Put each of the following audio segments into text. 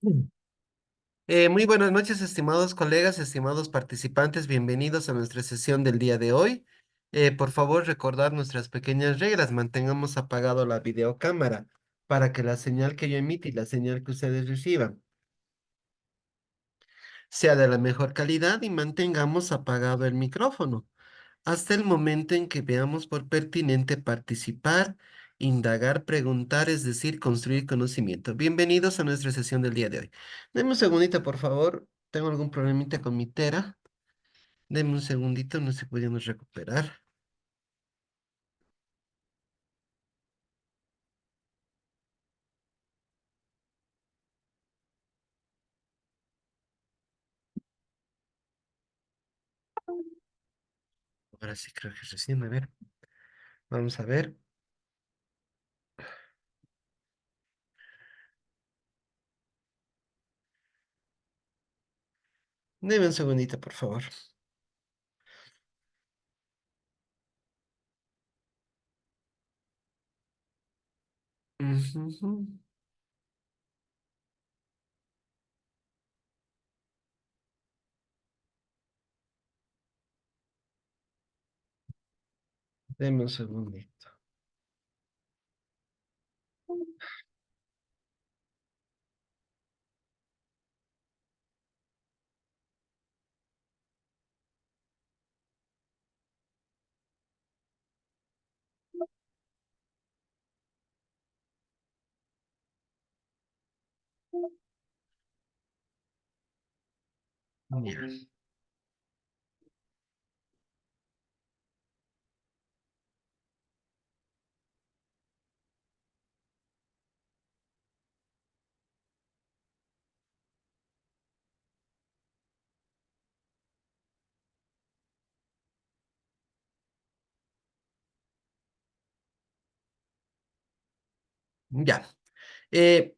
Mm. Muy buenas noches, estimados colegas, estimados participantes. Bienvenidos a nuestra sesión del día de hoy. Por favor, recordar nuestras pequeñas reglas. Mantengamos apagado la videocámara para que la señal que yo emite y la señal que ustedes reciban sea de la mejor calidad y mantengamos apagado el micrófono hasta el momento en que veamos por pertinente participar, indagar, preguntar, es decir, construir conocimiento. Bienvenidos a nuestra sesión del día de hoy. Deme un segundito, por favor. Tengo algún problemita con mi tera. Deme un segundito, no se podemos recuperar. Ahora sí creo que recién, a ver. Vamos a ver. Deme un segundito, por favor. Ujujú. Deme un segundito. Ya. Ya. Eh,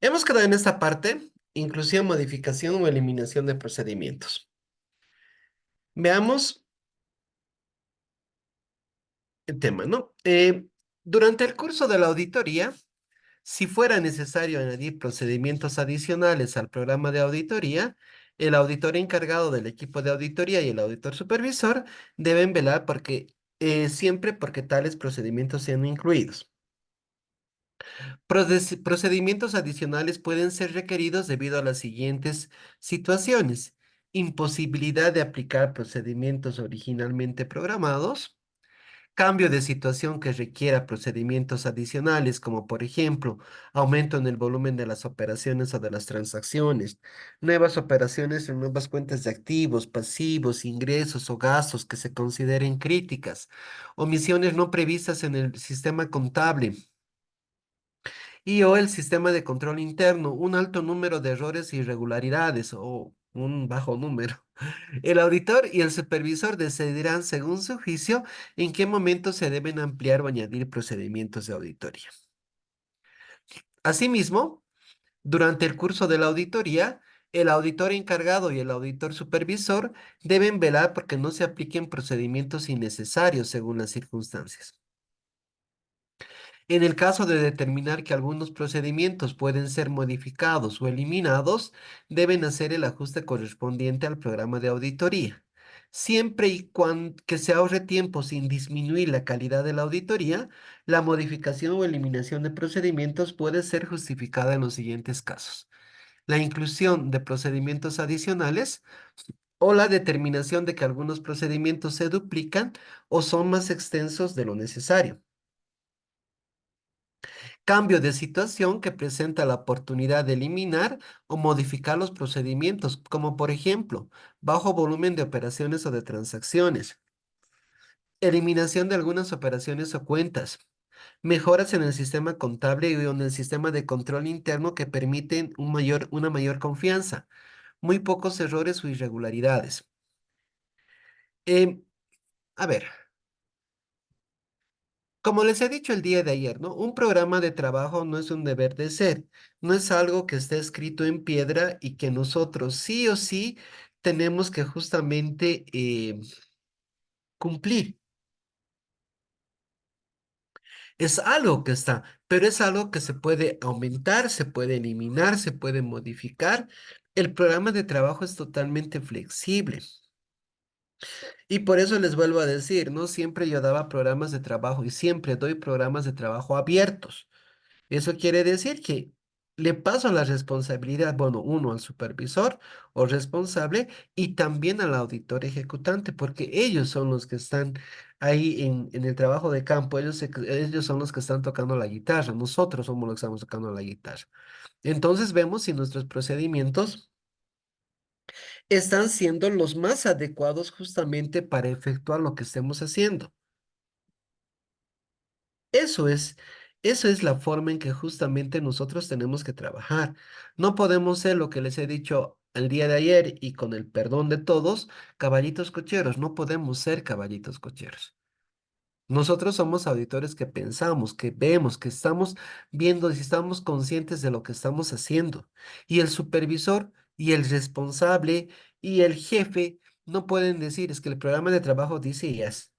Hemos quedado en esta parte, inclusive modificación o eliminación de procedimientos. Veamos el tema, ¿no? Durante el curso de la auditoría, si fuera necesario añadir procedimientos adicionales al programa de auditoría, el auditor encargado del equipo de auditoría y el auditor supervisor deben velar siempre porque tales procedimientos sean incluidos. Procedimientos adicionales pueden ser requeridos debido a las siguientes situaciones: imposibilidad de aplicar procedimientos originalmente programados, cambio de situación que requiera procedimientos adicionales, como por ejemplo, aumento en el volumen de las operaciones o de las transacciones, nuevas operaciones en nuevas cuentas de activos, pasivos, ingresos o gastos que se consideren críticas, omisiones no previstas en el sistema contable y o el sistema de control interno, un alto número de errores e irregularidades o un bajo número. El auditor y el supervisor decidirán, según su juicio, en qué momento se deben ampliar o añadir procedimientos de auditoría. Asimismo, durante el curso de la auditoría, el auditor encargado y el auditor supervisor deben velar porque no se apliquen procedimientos innecesarios según las circunstancias. En el caso de determinar que algunos procedimientos pueden ser modificados o eliminados, deben hacer el ajuste correspondiente al programa de auditoría. Siempre y cuando que se ahorre tiempo sin disminuir la calidad de la auditoría, la modificación o eliminación de procedimientos puede ser justificada en los siguientes casos: la inclusión de procedimientos adicionales o la determinación de que algunos procedimientos se duplican o son más extensos de lo necesario. Cambio de situación que presenta la oportunidad de eliminar o modificar los procedimientos, como por ejemplo, bajo volumen de operaciones o de transacciones, eliminación de algunas operaciones o cuentas, mejoras en el sistema contable y en el sistema de control interno que permiten una mayor confianza, muy pocos errores o irregularidades. Em, a ver. Como les he dicho el día de ayer, ¿no? Un programa de trabajo no es un deber de ser, no es algo que esté escrito en piedra y que nosotros sí o sí tenemos que justamente cumplir. Es algo que está, pero es algo que se puede aumentar, se puede eliminar, se puede modificar. El programa de trabajo es totalmente flexible. Y por eso les vuelvo a decir, no siempre yo daba programas de trabajo y siempre doy programas de trabajo abiertos. Eso quiere decir que le paso la responsabilidad, bueno, uno al supervisor o responsable y también al auditor ejecutante, porque ellos son los que están ahí en el trabajo de campo, ellos son los que están tocando la guitarra, nosotros somos los que estamos tocando la guitarra. Entonces vemos si nuestros procedimientos están siendo los más adecuados justamente para efectuar lo que estemos haciendo. Eso es, eso es la forma en que justamente nosotros tenemos que trabajar. No podemos ser lo que les he dicho el día de ayer y con el perdón de todos, caballitos cocheros. No podemos ser caballitos cocheros. Nosotros somos auditores que pensamos, que vemos, que estamos viendo y estamos conscientes de lo que estamos haciendo. Y el supervisor y el responsable y el jefe no pueden decir, es que el programa de trabajo dice y es.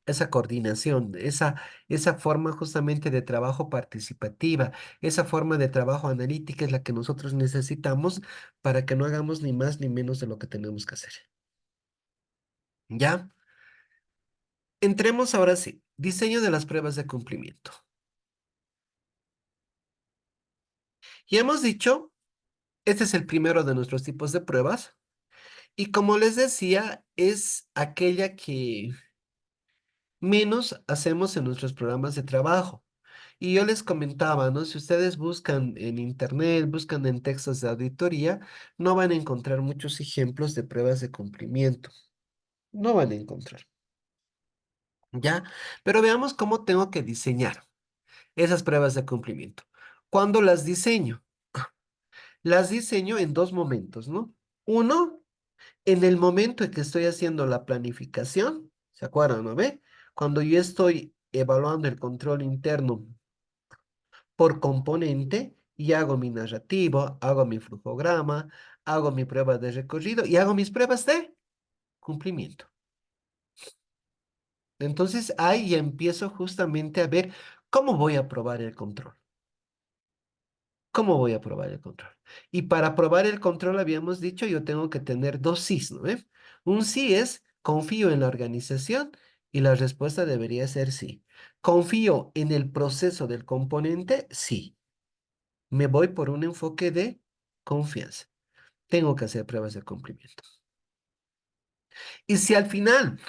Esa coordinación, esa forma justamente de trabajo participativa, esa forma de trabajo analítica es la que nosotros necesitamos para que no hagamos ni más ni menos de lo que tenemos que hacer. ¿Ya? Entremos ahora sí. Diseño de las pruebas de cumplimiento. Y hemos dicho, este es el primero de nuestros tipos de pruebas. Y como les decía, es aquella que menos hacemos en nuestros programas de trabajo. Y yo les comentaba, ¿no? Si ustedes buscan en internet, buscan en textos de auditoría, no van a encontrar muchos ejemplos de pruebas de cumplimiento. No van a encontrar, ¿ya? Pero veamos cómo tengo que diseñar esas pruebas de cumplimiento. ¿Cuándo las diseño? Las diseño en dos momentos, ¿no? Uno, en el momento en que estoy haciendo la planificación, ¿se acuerdan, no ve? Cuando yo estoy evaluando el control interno por componente y hago mi narrativo, hago mi flujograma, hago mi prueba de recorrido y hago mis pruebas de cumplimiento. Entonces ahí ya empiezo justamente a ver cómo voy a probar el control. ¿Cómo voy a probar el control? Y para probar el control habíamos dicho yo tengo que tener dos sís, ¿no ve? Un sí es confío en la organización y la respuesta debería ser sí. Confío en el proceso del componente, sí. Me voy por un enfoque de confianza. Tengo que hacer pruebas de cumplimiento. Y si al final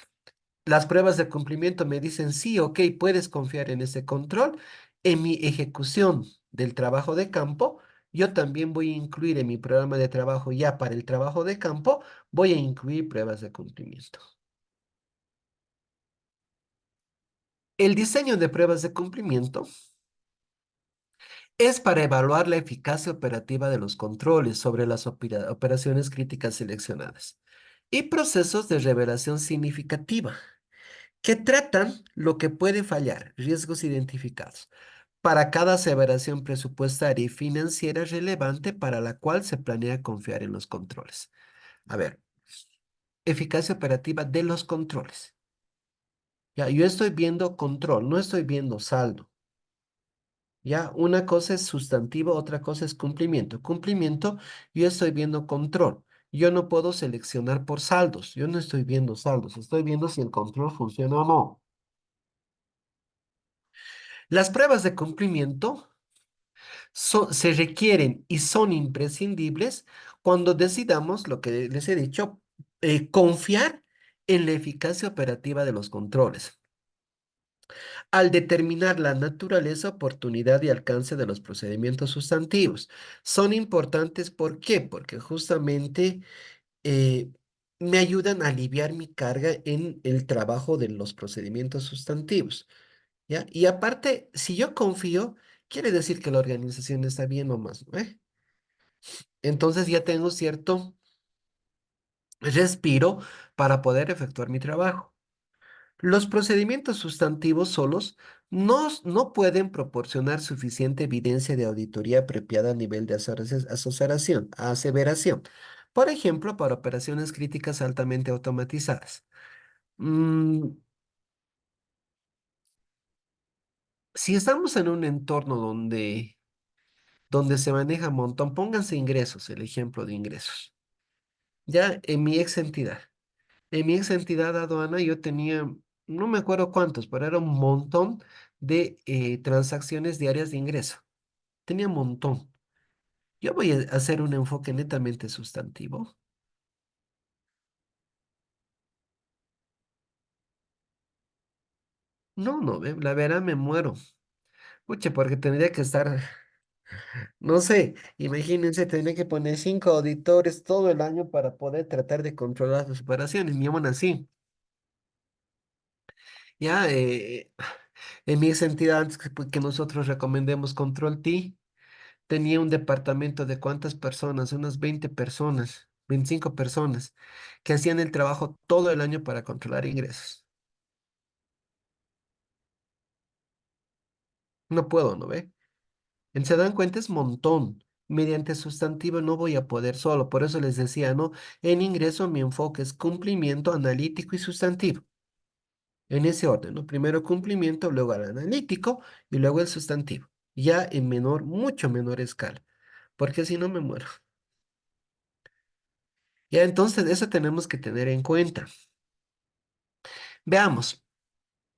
las pruebas de cumplimiento me dicen sí, ok, puedes confiar en ese control, en mi ejecución del trabajo de campo, yo también voy a incluir en mi programa de trabajo ya para el trabajo de campo, voy a incluir pruebas de cumplimiento. El diseño de pruebas de cumplimiento es para evaluar la eficacia operativa de los controles sobre las operaciones críticas seleccionadas y procesos de revelación significativa que tratan lo que puede fallar, riesgos identificados, para cada aseveración presupuestaria y financiera relevante para la cual se planea confiar en los controles. A ver, eficacia operativa de los controles. Ya, yo estoy viendo control, no estoy viendo saldo. Ya, una cosa es sustantivo, otra cosa es cumplimiento. Cumplimiento, yo estoy viendo control. Yo no puedo seleccionar por saldos. Yo no estoy viendo saldos. Estoy viendo si el control funciona o no. Las pruebas de cumplimiento se requieren y son imprescindibles cuando decidamos, lo que les he dicho, confiar en la eficacia operativa de los controles, al determinar la naturaleza, oportunidad y alcance de los procedimientos sustantivos. Son importantes, ¿por qué? Porque justamente eh, me ayudan a aliviar mi carga en el trabajo de los procedimientos sustantivos, ¿ya? Y aparte, si yo confío, quiere decir que la organización está bien o más, ¿no? Entonces ya tengo cierto respiro para poder efectuar mi trabajo. Los procedimientos sustantivos solos no pueden proporcionar suficiente evidencia de auditoría apropiada a nivel de aseveración. Por ejemplo, para operaciones críticas altamente automatizadas. Mm, Si estamos en un entorno donde se maneja un montón, pónganse ingresos, el ejemplo de ingresos. Ya en mi ex entidad aduana yo tenía, no me acuerdo cuántos, pero era un montón de transacciones diarias de ingreso. Tenía un montón. Yo voy a hacer un enfoque netamente sustantivo. No, no, la verdad me muero. Pucha, porque tendría que estar, no sé, imagínense, tendría que poner 5 auditores todo el año para poder tratar de controlar las operaciones, ni aún así. Ya, en mi entidad, antes que nosotros recomendemos Control T, tenía un departamento de cuántas personas, unas 20 personas, 25 personas, que hacían el trabajo todo el año para controlar ingresos. No puedo, ¿no ve? Se dan cuenta, es montón. Mediante sustantivo no voy a poder solo. Por eso les decía, ¿no? En ingreso mi enfoque es cumplimiento analítico y sustantivo. En ese orden, ¿no? Primero cumplimiento, luego el analítico y luego el sustantivo. Ya en menor, mucho menor escala. Porque si no me muero. Ya entonces eso tenemos que tener en cuenta. Veamos,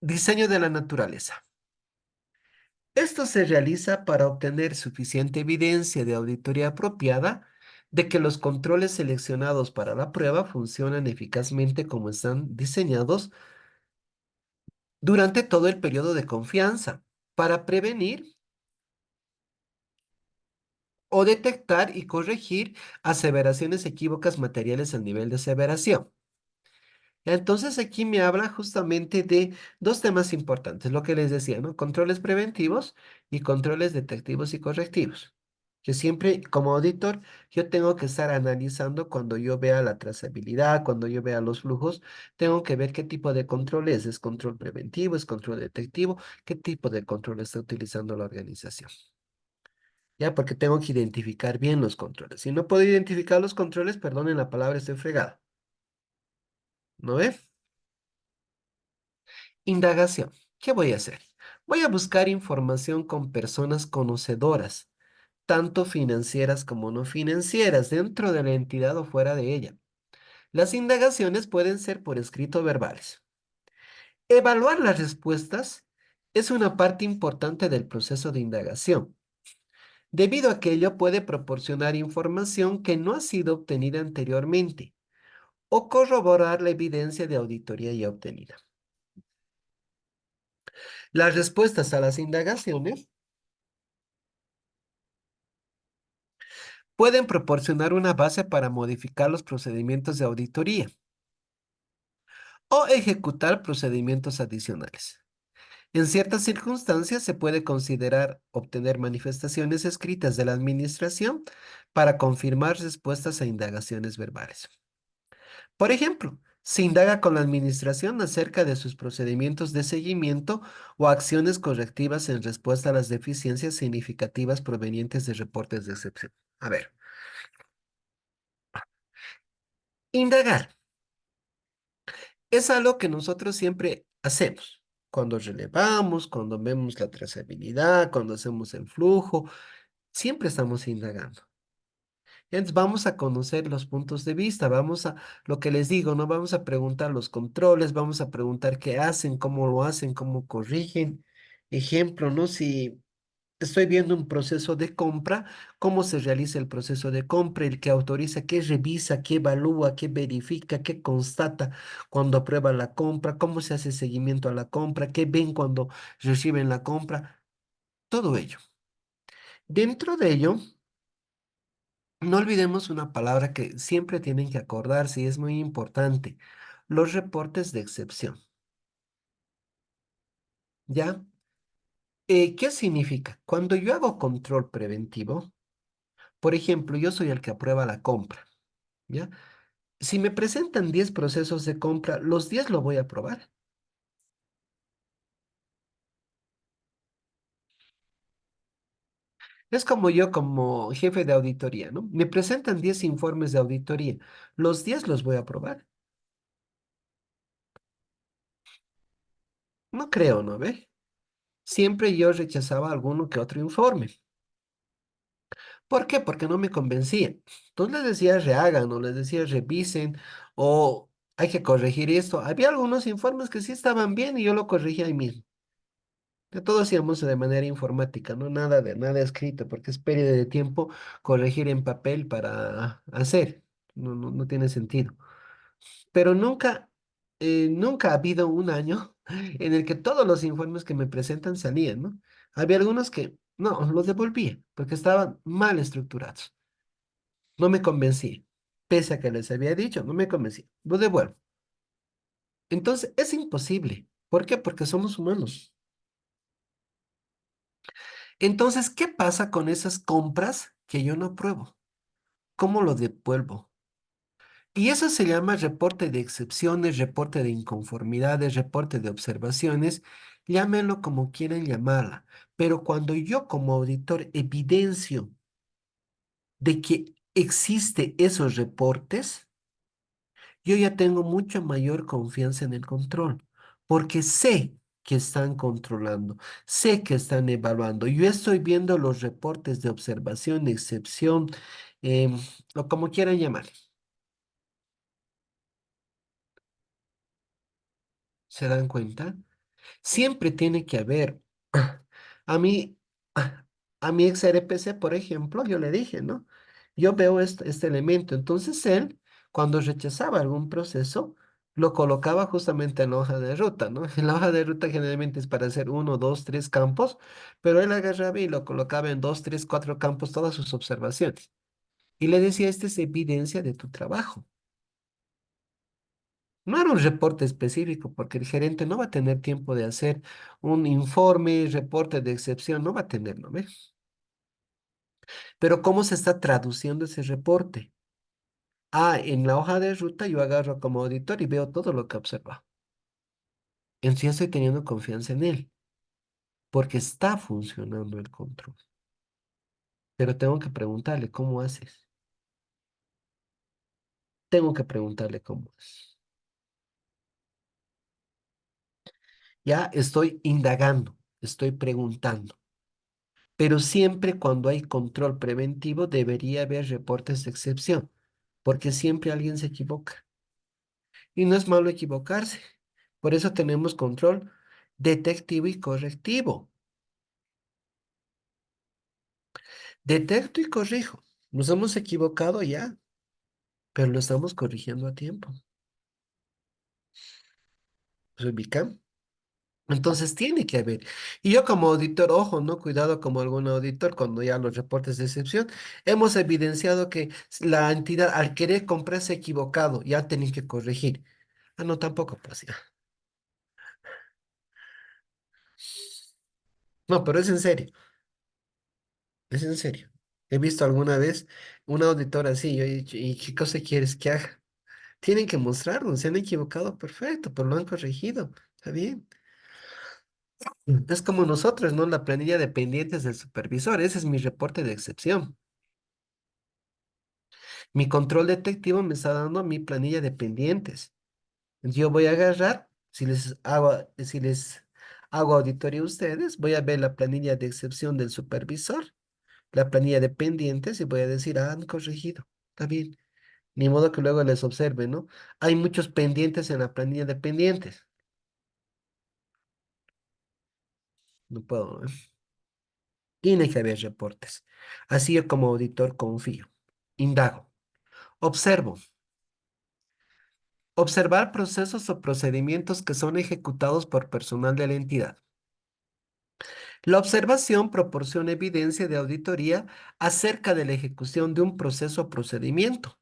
diseño de la naturaleza. Esto se realiza para obtener suficiente evidencia de auditoría apropiada de que los controles seleccionados para la prueba funcionan eficazmente como están diseñados durante todo el periodo de confianza, para prevenir o detectar y corregir aseveraciones equívocas materiales al nivel de aseveración. Entonces aquí me habla justamente de dos temas importantes, lo que les decía, ¿no? Controles preventivos y controles detectivos y correctivos. Que siempre como auditor yo tengo que estar analizando cuando yo vea la trazabilidad, cuando yo vea los flujos, tengo que ver qué tipo de control es control preventivo, es control detectivo, qué tipo de control está utilizando la organización. Ya, porque tengo que identificar bien los controles. Si no puedo identificar los controles, perdonen la palabra, estoy fregado. ¿No ve? Indagación. ¿Qué voy a hacer? Voy a buscar información con personas conocedoras, tanto financieras como no financieras, dentro de la entidad o fuera de ella. Las indagaciones pueden ser por escrito o verbales. Evaluar las respuestas es una parte importante del proceso de indagación. Debido a que ello puede proporcionar información que no ha sido obtenida anteriormente o corroborar la evidencia de auditoría ya obtenida. Las respuestas a las indagaciones pueden proporcionar una base para modificar los procedimientos de auditoría o ejecutar procedimientos adicionales. En ciertas circunstancias se puede considerar obtener manifestaciones escritas de la administración para confirmar respuestas a indagaciones verbales. Por ejemplo, se indaga con la administración acerca de sus procedimientos de seguimiento o acciones correctivas en respuesta a las deficiencias significativas provenientes de reportes de excepción. A ver, indagar es algo que nosotros siempre hacemos. Cuando relevamos, cuando vemos la trazabilidad, cuando hacemos el flujo, siempre estamos indagando. Entonces vamos a conocer los puntos de vista, vamos a, lo que les digo, ¿no? Vamos a preguntar los controles, vamos a preguntar qué hacen, cómo lo hacen, cómo corrigen. Ejemplo, ¿no? Si estoy viendo un proceso de compra, cómo se realiza el proceso de compra, el que autoriza, qué revisa, qué evalúa, qué verifica, qué constata cuando aprueba la compra, cómo se hace seguimiento a la compra, qué ven cuando reciben la compra, todo ello. Dentro de ello, no olvidemos una palabra que siempre tienen que acordarse y es muy importante, los reportes de excepción. ¿Ya? ¿Qué significa? Cuando yo hago control preventivo, por ejemplo, yo soy el que aprueba la compra. ¿Ya? Si me presentan 10 procesos de compra, los 10 lo voy a aprobar. Es como yo como jefe de auditoría, ¿no? Me presentan 10 informes de auditoría, los 10 los voy a aprobar. No creo, ¿no ve? siempre yo rechazaba alguno que otro informe. ¿Por qué? Porque no me convencía. Entonces les decía rehagan o les decía revisen o hay que corregir esto. Había algunos informes que sí estaban bien y yo lo corregía ahí mismo. De todo hacíamos de manera informática, no nada de nada escrito, porque es pérdida de tiempo corregir en papel para hacer. No tiene sentido. Pero nunca ha habido un año en el que todos los informes que me presentan salían, ¿no? Había algunos que no, los devolvía porque estaban mal estructurados. No me convencí. Pese a que les había dicho, no me convencí. Lo devuelvo. Entonces, es imposible. ¿Por qué? Porque somos humanos. Entonces, ¿qué pasa con esas compras que yo no apruebo? ¿Cómo lo devuelvo? Y eso se llama reporte de excepciones, reporte de inconformidades, reporte de observaciones, llámenlo como quieran llamarla. Pero cuando yo como auditor evidencio de que existe esos reportes, yo ya tengo mucha mayor confianza en el control, porque sé que están controlando, sé que están evaluando. Yo estoy viendo los reportes de observación, excepción, em, o como quieran llamar. ¿Se dan cuenta? Siempre tiene que haber. A mí, a mi ex RPC, por ejemplo, yo le dije, ¿no? Yo veo este elemento. Entonces él, cuando rechazaba algún proceso, lo colocaba justamente en la hoja de ruta, ¿no? En la hoja de ruta generalmente es para hacer uno, dos, tres campos, pero él agarraba y lo colocaba en dos, tres, cuatro campos todas sus observaciones. Y le decía, esta es evidencia de tu trabajo. No era un reporte específico porque el gerente no va a tener tiempo de hacer un informe, reporte de excepción, no va a tenerlo, ¿ves? Pero ¿cómo se está traduciendo ese reporte? Ah, en la hoja de ruta yo agarro como auditor y veo todo lo que observa. En sí estoy teniendo confianza en él porque está funcionando el control. Pero tengo que preguntarle cómo haces. Tengo que preguntarle cómo es. Ya estoy indagando, estoy preguntando. Pero siempre cuando hay control preventivo debería haber reportes de excepción, porque siempre alguien se equivoca. Y no es malo equivocarse. Por eso tenemos control detectivo y correctivo. Detecto y corrijo. Nos hemos equivocado ya, pero lo estamos corrigiendo a tiempo. ¿Se ubican? Entonces tiene que haber. Y yo como auditor, ojo, no cuidado como algún auditor, cuando ya los reportes de excepción, hemos evidenciado que la entidad al querer comprar se ha equivocado, ya tienen que corregir. Ah, no, tampoco, pues ya. No, pero es en serio, es en serio. He visto alguna vez un auditor así, yo he dicho, ¿y qué cosa quieres que haga? Tienen que mostrarnos, se han equivocado, perfecto, pero lo han corregido, está bien. Es como nosotros, ¿no? La planilla de pendientes del supervisor, ese es mi reporte de excepción. Mi control detectivo me está dando mi planilla de pendientes. Yo voy a agarrar, si les hago auditoría a ustedes, voy a ver la planilla de excepción del supervisor, la planilla de pendientes y voy a decir, ah, han corregido. Está bien. Ni modo que luego les observe, ¿no? Hay muchos pendientes en la planilla de pendientes. No puedo, ¿eh? Tiene que haber reportes. Así yo como auditor confío. Indago. Observo. Observar procesos o procedimientos que son ejecutados por personal de la entidad. La observación proporciona evidencia de auditoría acerca de la ejecución de un proceso o procedimiento,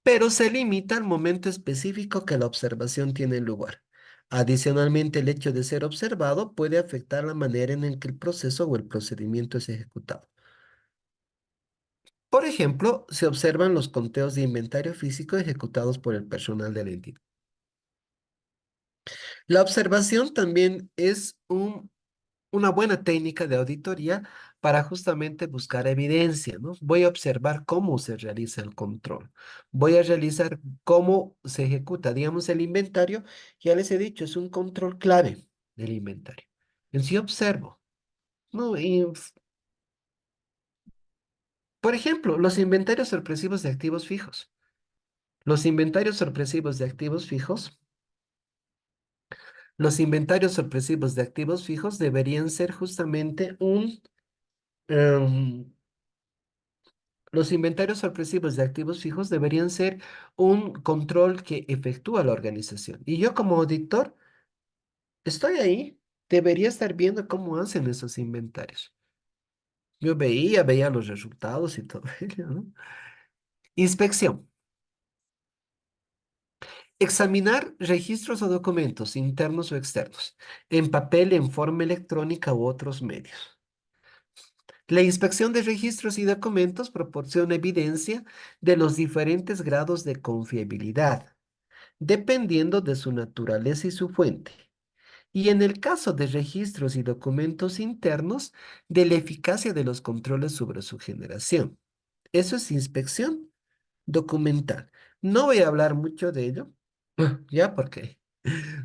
pero se limita al momento específico que la observación tiene lugar. Adicionalmente, el hecho de ser observado puede afectar la manera en que el proceso o el procedimiento es ejecutado. Por ejemplo, se observan los conteos de inventario físico ejecutados por el personal de la entidad. La observación también es una buena técnica de auditoría para justamente buscar evidencia, ¿no? Voy a observar cómo se realiza el control. Voy a realizar cómo se ejecuta, digamos, el inventario. Ya les he dicho, es un control clave del inventario. En sí observo. ¿no? Por ejemplo, los inventarios sorpresivos de activos fijos. Los inventarios sorpresivos de activos fijos, los inventarios sorpresivos de activos fijos deberían ser justamente em, los inventarios sorpresivos de activos fijos deberían ser un control que efectúa la organización. Y yo como auditor estoy ahí, debería estar viendo cómo hacen esos inventarios. Yo veía los resultados y todo ello, ¿no? Inspección. Examinar registros o documentos internos o externos, en papel, en forma electrónica u otros medios. La inspección de registros y documentos proporciona evidencia de los diferentes grados de confiabilidad, dependiendo de su naturaleza y su fuente. Y en el caso de registros y documentos internos, de la eficacia de los controles sobre su generación. Eso es inspección documental. No voy a hablar mucho de ello, ya porque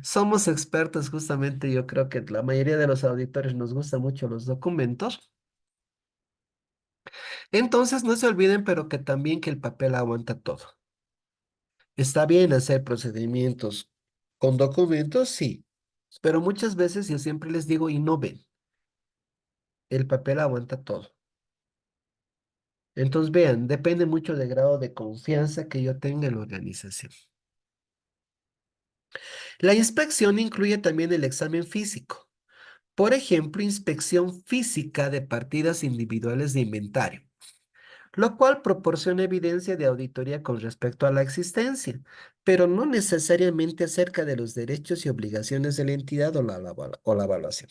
somos expertos justamente, yo creo que la mayoría de los auditores nos gustan mucho los documentos. Entonces no se olviden, pero que también que el papel aguanta todo. Está bien hacer procedimientos con documentos, sí, pero muchas veces yo siempre les digo y no ven, el papel aguanta todo. Entonces vean, depende mucho del grado de confianza que yo tenga en la organización. La inspección incluye también el examen físico. Por ejemplo, inspección física de partidas individuales de inventario, lo cual proporciona evidencia de auditoría con respecto a la existencia, pero no necesariamente acerca de los derechos y obligaciones de la entidad o la evaluación.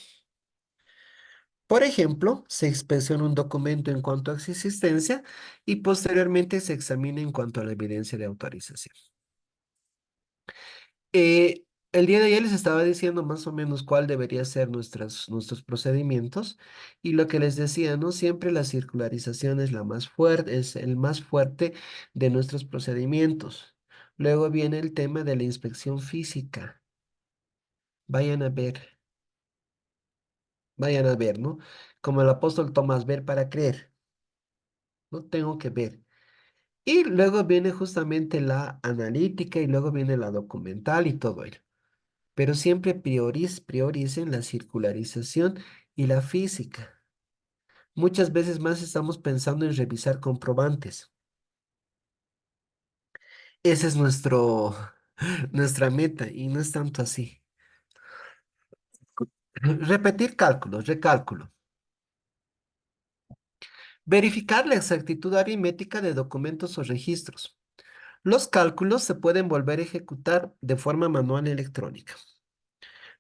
Por ejemplo, se inspecciona un documento en cuanto a su existencia y posteriormente se examina en cuanto a la evidencia de autorización. El día de ayer les estaba diciendo más o menos cuál debería ser nuestros procedimientos y lo que les decía, ¿no? Siempre la circularización es la más fuerte, es el más fuerte de nuestros procedimientos. Luego viene el tema de la inspección física. Vayan a ver, vayan a ver, ¿no? Como el apóstol Tomás, ver para creer, ¿no? Tengo que ver. Y luego viene justamente la analítica y luego viene la documental y todo ello. Pero siempre prioricen la circularización y la física. Muchas veces más estamos pensando en revisar comprobantes. Ese es nuestra meta y no es tanto así. Repetir cálculos, recálculo. Verificar la exactitud aritmética de documentos o registros. Los cálculos se pueden volver a ejecutar de forma manual electrónica.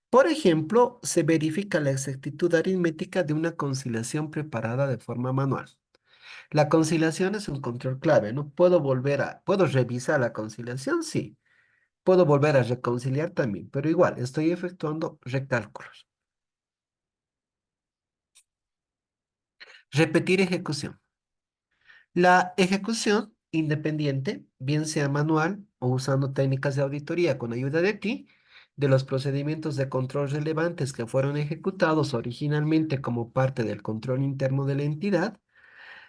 Por ejemplo, se verifica la exactitud aritmética de una conciliación preparada de forma manual. La conciliación es un control clave, ¿no? ¿Puedo revisar la conciliación? Sí. Puedo volver a reconciliar también, pero igual, estoy efectuando recálculos. Repetir ejecución. La ejecución independiente, bien sea manual o usando técnicas de auditoría con ayuda de ti, de los procedimientos de control relevantes que fueron ejecutados originalmente como parte del control interno de la entidad,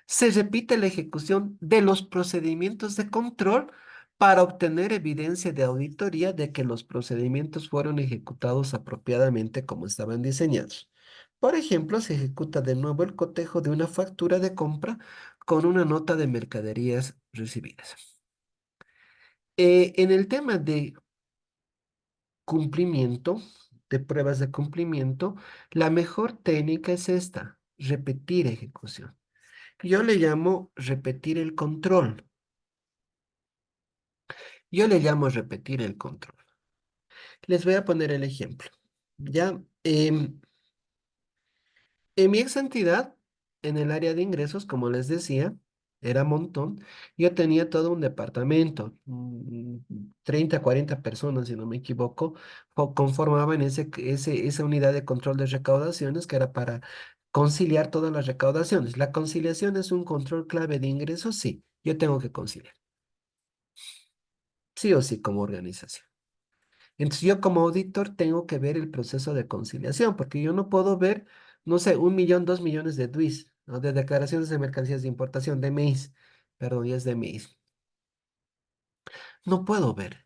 se repite la ejecución de los procedimientos de control para obtener evidencia de auditoría de que los procedimientos fueron ejecutados apropiadamente como estaban diseñados. Por ejemplo, se ejecuta de nuevo el cotejo de una factura de compra con una nota de mercaderías recibidas. En el tema de cumplimiento, de pruebas de cumplimiento, la mejor técnica es esta, repetir ejecución. Yo le llamo repetir el control. Yo le llamo repetir el control. Les voy a poner el ejemplo. Ya, en mi ex entidad, en el área de ingresos, como les decía, era montón. Yo tenía todo un departamento, 30, 40 personas, si no me equivoco, conformaban esa unidad de control de recaudaciones que era para conciliar todas las recaudaciones. ¿La conciliación es un control clave de ingresos? Sí, yo tengo que conciliar, sí o sí, como organización. Entonces yo como auditor tengo que ver el proceso de conciliación, porque yo no puedo ver no sé, 1 millón, 2 millones de DUIs, ¿no? De declaraciones de mercancías de importación, DMIs, perdón, ya es DMIs. No puedo ver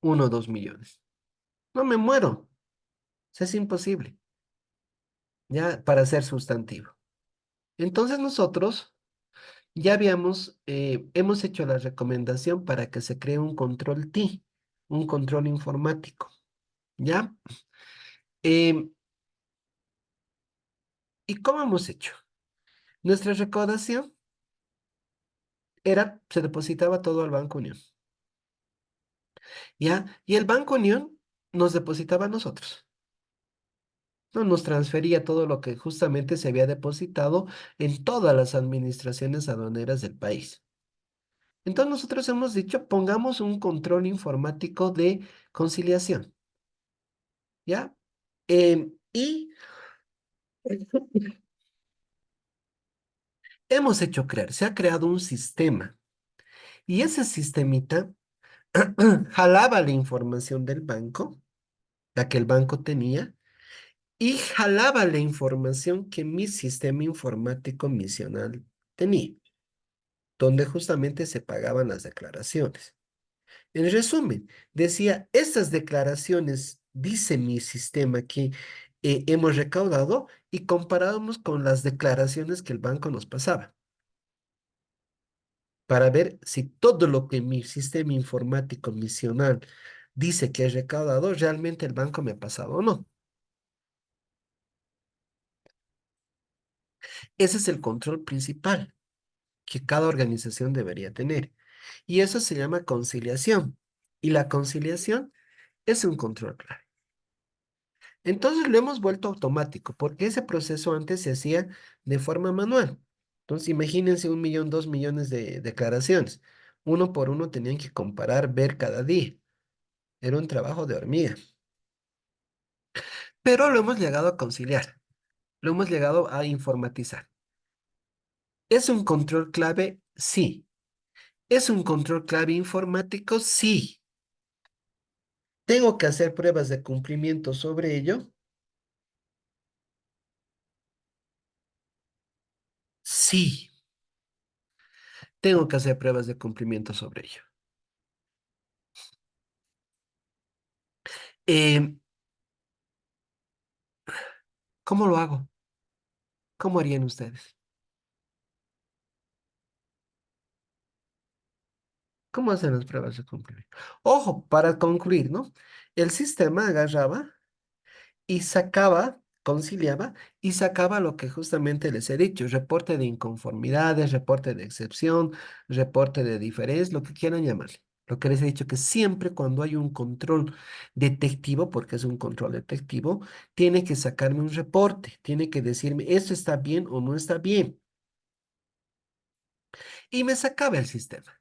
1 o 2 millones. No me muero. O sea, es imposible, ya, para ser sustantivo. Entonces nosotros ya hemos hecho la recomendación para que se cree un control T, un control informático, ¿ya? Em, ¿Y cómo hemos hecho? Nuestra recaudación se depositaba todo al Banco Unión, ¿ya? Y el Banco Unión nos depositaba a nosotros, ¿no? Nos transfería todo lo que justamente se había depositado en todas las administraciones aduaneras del país. Entonces nosotros hemos dicho, pongamos un control informático de conciliación, ¿ya? Y hemos hecho crear, se ha creado un sistema y ese sistemita jalaba la información del banco, la que el banco tenía, y jalaba la información que mi sistema informático misional tenía, donde justamente se pagaban las declaraciones. En resumen, decía, estas declaraciones, dice mi sistema que hemos recaudado y comparábamos con las declaraciones que el banco nos pasaba para ver si todo lo que mi sistema informático misional dice que he recaudado, realmente el banco me ha pasado o no. Ese es el control principal que cada organización debería tener. Y eso se llama conciliación. Y la conciliación es un control clave. Entonces lo hemos vuelto automático, porque ese proceso antes se hacía de forma manual. Entonces imagínense 1 millón, 2 millones de declaraciones. Uno por uno tenían que comparar, ver cada día. Era un trabajo de hormiga. Pero lo hemos llegado a conciliar, lo hemos llegado a informatizar. ¿Es un control clave? Sí. ¿Es un control clave informático? Sí. ¿Tengo que hacer pruebas de cumplimiento sobre ello? Sí, tengo que hacer pruebas de cumplimiento sobre ello. Eh, ¿Cómo lo hago? ¿Cómo harían ustedes? ¿Cómo hacen las pruebas de cumplimiento? Ojo, para concluir, ¿no? El sistema agarraba y sacaba, conciliaba y sacaba lo que justamente les he dicho, reporte de inconformidades, reporte de excepción, reporte de diferencia, lo que quieran llamarle. Lo que les he dicho que siempre cuando hay un control detectivo, porque es un control detectivo, tiene que sacarme un reporte, tiene que decirme esto está bien o no está bien. Y me sacaba el sistema.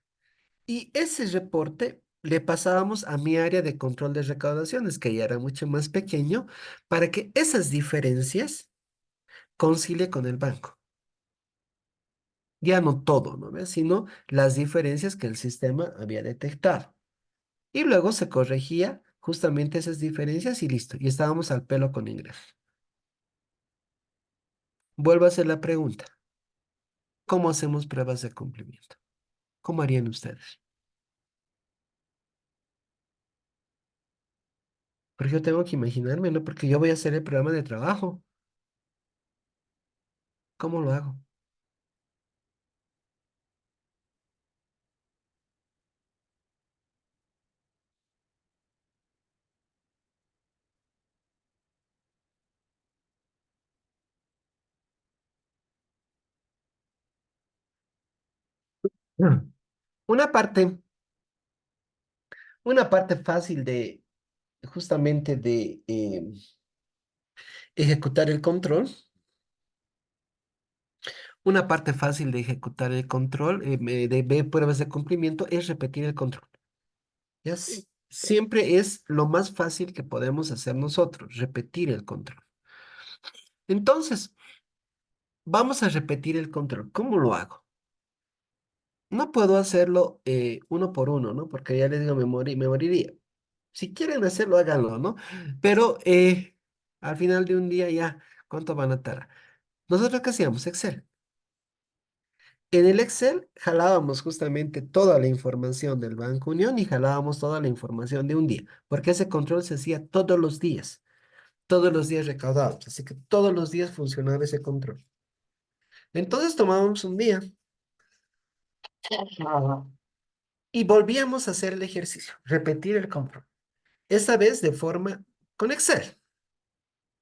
Y ese reporte le pasábamos a mi área de control de recaudaciones, que ya era mucho más pequeño, para que esas diferencias concilie con el banco. Ya no todo, ¿no ves? Sino las diferencias que el sistema había detectado. Y luego se corregía justamente esas diferencias y listo. Y estábamos al pelo con ingresos. Vuelvo a hacer la pregunta. ¿Cómo hacemos pruebas de cumplimiento? ¿Cómo harían ustedes? Porque yo tengo que imaginarme, ¿no? Porque yo voy a hacer el programa de trabajo. ¿Cómo lo hago? Mm. Una parte, una parte fácil de justamente de ejecutar el control. Una parte fácil de ejecutar el control, de ver pruebas de cumplimiento, es repetir el control. Siempre es lo más fácil que podemos hacer nosotros, repetir el control. Entonces, vamos a repetir el control. ¿Cómo lo hago? No puedo hacerlo uno por uno, ¿no? Porque ya les digo, me moriría. Si quieren hacerlo, háganlo, ¿no? Pero Al final de un día ya, ¿cuánto van a tardar? ¿Nosotros qué hacíamos? Excel. En el Excel jalábamos justamente toda la información del Banco Unión y jalábamos toda la información de un día, porque ese control se hacía todos los días recaudábamos, así que todos los días funcionaba ese control. Entonces tomábamos un día y volvíamos a hacer el ejercicio, repetir el control, esta vez de forma con Excel,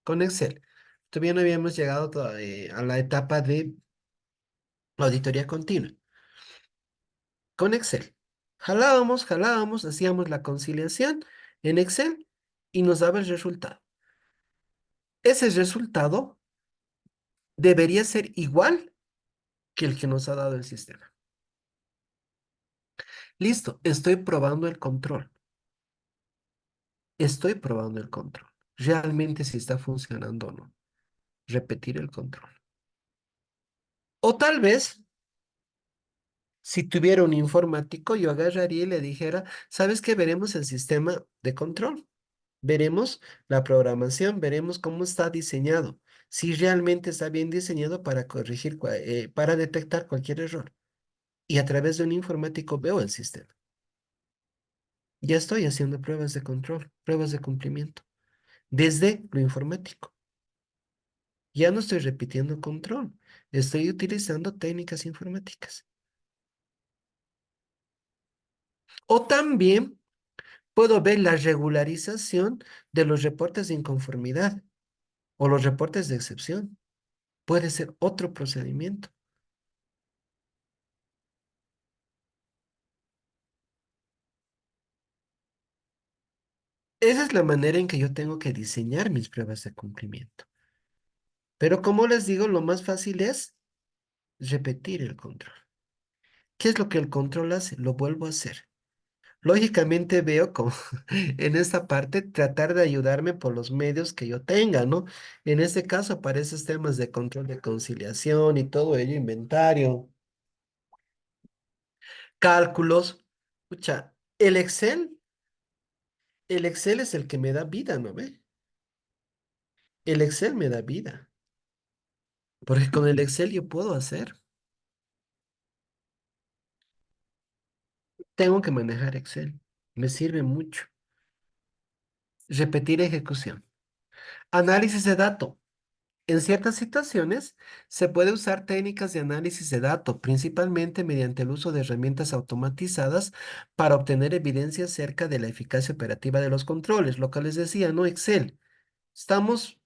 con Excel. Todavía no habíamos llegado a la etapa de auditoría continua, con Excel. Jalábamos, hacíamos la conciliación en Excel y nos daba el resultado. Ese resultado debería ser igual que el que nos ha dado el sistema. Listo, estoy probando el control. Estoy probando el control. Realmente si está funcionando o no. Repetir el control. O tal vez, si tuviera un informático, yo agarraría y le dijera, ¿sabes qué? Veremos el sistema de control. Veremos la programación, veremos cómo está diseñado. Si realmente está bien diseñado para corregir, para detectar cualquier error. Y a través de un informático veo el sistema. Ya estoy haciendo pruebas de control, pruebas de cumplimiento, desde lo informático. Ya no estoy repitiendo control, estoy utilizando técnicas informáticas. O también puedo ver la regularización de los reportes de inconformidad o los reportes de excepción. Puede ser otro procedimiento. Esa es la manera en que yo tengo que diseñar mis pruebas de cumplimiento. Pero como les digo, lo más fácil es repetir el control. ¿Qué es lo que el control hace? Lo vuelvo a hacer. Lógicamente veo como en esta parte tratar de ayudarme por los medios que yo tenga, ¿no? En este caso para esos temas de control de conciliación y todo ello, inventario, cálculos. Pucha, el Excel es el que me da vida, ¿no ve? El Excel me da vida, porque con el Excel yo puedo hacer. Tengo que manejar Excel. Me sirve mucho. Repetir ejecución. Análisis de datos. En ciertas situaciones se puede usar técnicas de análisis de datos, principalmente mediante el uso de herramientas automatizadas para obtener evidencia acerca de la eficacia operativa de los controles. Lo que les decía, ¿no? Excel. Estamos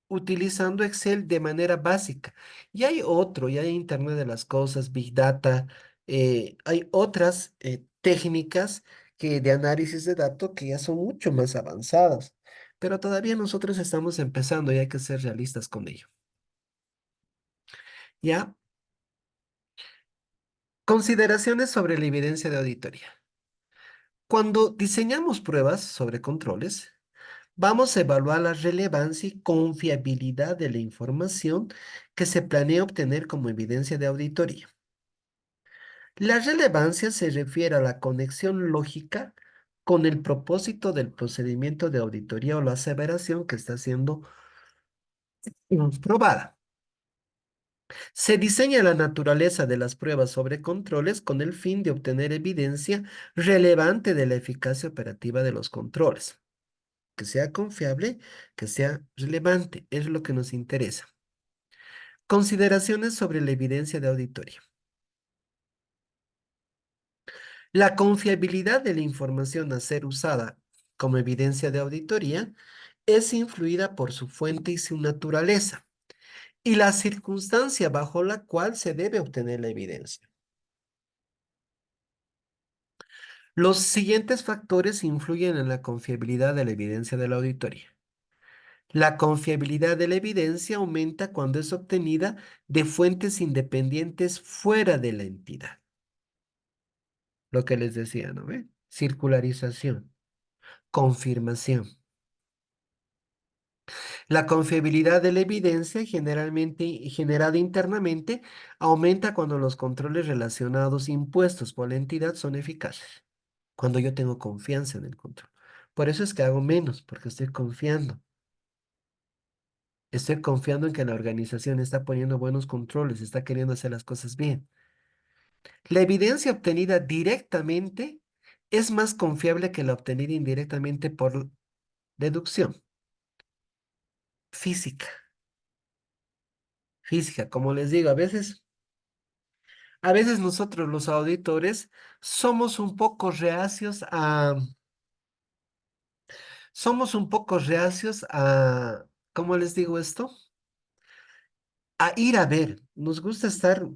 utilizando Excel de manera básica. Y hay otro, ya hay Internet de las Cosas, Big Data, hay otras técnicas de análisis de datos que ya son mucho más avanzadas, pero todavía nosotros estamos empezando y hay que ser realistas con ello. ¿Ya? Consideraciones sobre la evidencia de auditoría. Cuando diseñamos pruebas sobre controles, vamos a evaluar la relevancia y confiabilidad de la información que se planea obtener como evidencia de auditoría. La relevancia se refiere a la conexión lógica con el propósito del procedimiento de auditoría o la aseveración que está siendo probada. Se diseña la naturaleza de las pruebas sobre controles con el fin de obtener evidencia relevante de la eficacia operativa de los controles. Que sea confiable, que sea relevante, es lo que nos interesa. Consideraciones sobre la evidencia de auditoría. La confiabilidad de la información a ser usada como evidencia de auditoría es influida por su fuente y su naturaleza y la circunstancia bajo la cual se debe obtener la evidencia. Los siguientes factores influyen en la confiabilidad de la evidencia de la auditoría. La confiabilidad de la evidencia aumenta cuando es obtenida de fuentes independientes fuera de la entidad. Lo que les decía, ¿no ve? Circularización, confirmación. La confiabilidad de la evidencia, generalmente generada internamente, aumenta cuando los controles relacionados impuestos por la entidad son eficaces, cuando yo tengo confianza en el control. Por eso es que hago menos, porque estoy confiando. Estoy confiando en que la organización está poniendo buenos controles, está queriendo hacer las cosas bien. La evidencia obtenida directamente es más confiable que la obtenida indirectamente por deducción. Física, física, como les digo, a veces nosotros los auditores somos un poco reacios a, ¿cómo les digo esto? A ir a ver. Nos gusta estar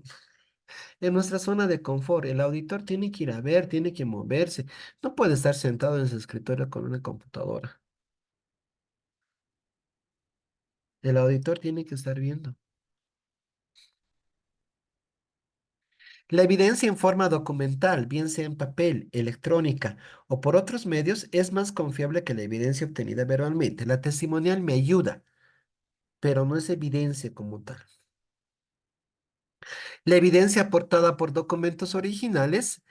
en nuestra zona de confort. El auditor tiene que ir a ver, tiene que moverse. No puede estar sentado en su escritorio con una computadora. El auditor tiene que estar viendo. La evidencia en forma documental, bien sea en papel, electrónica o por otros medios, es más confiable que la evidencia obtenida verbalmente. La testimonial me ayuda, pero no es evidencia como tal. La evidencia aportada por documentos originales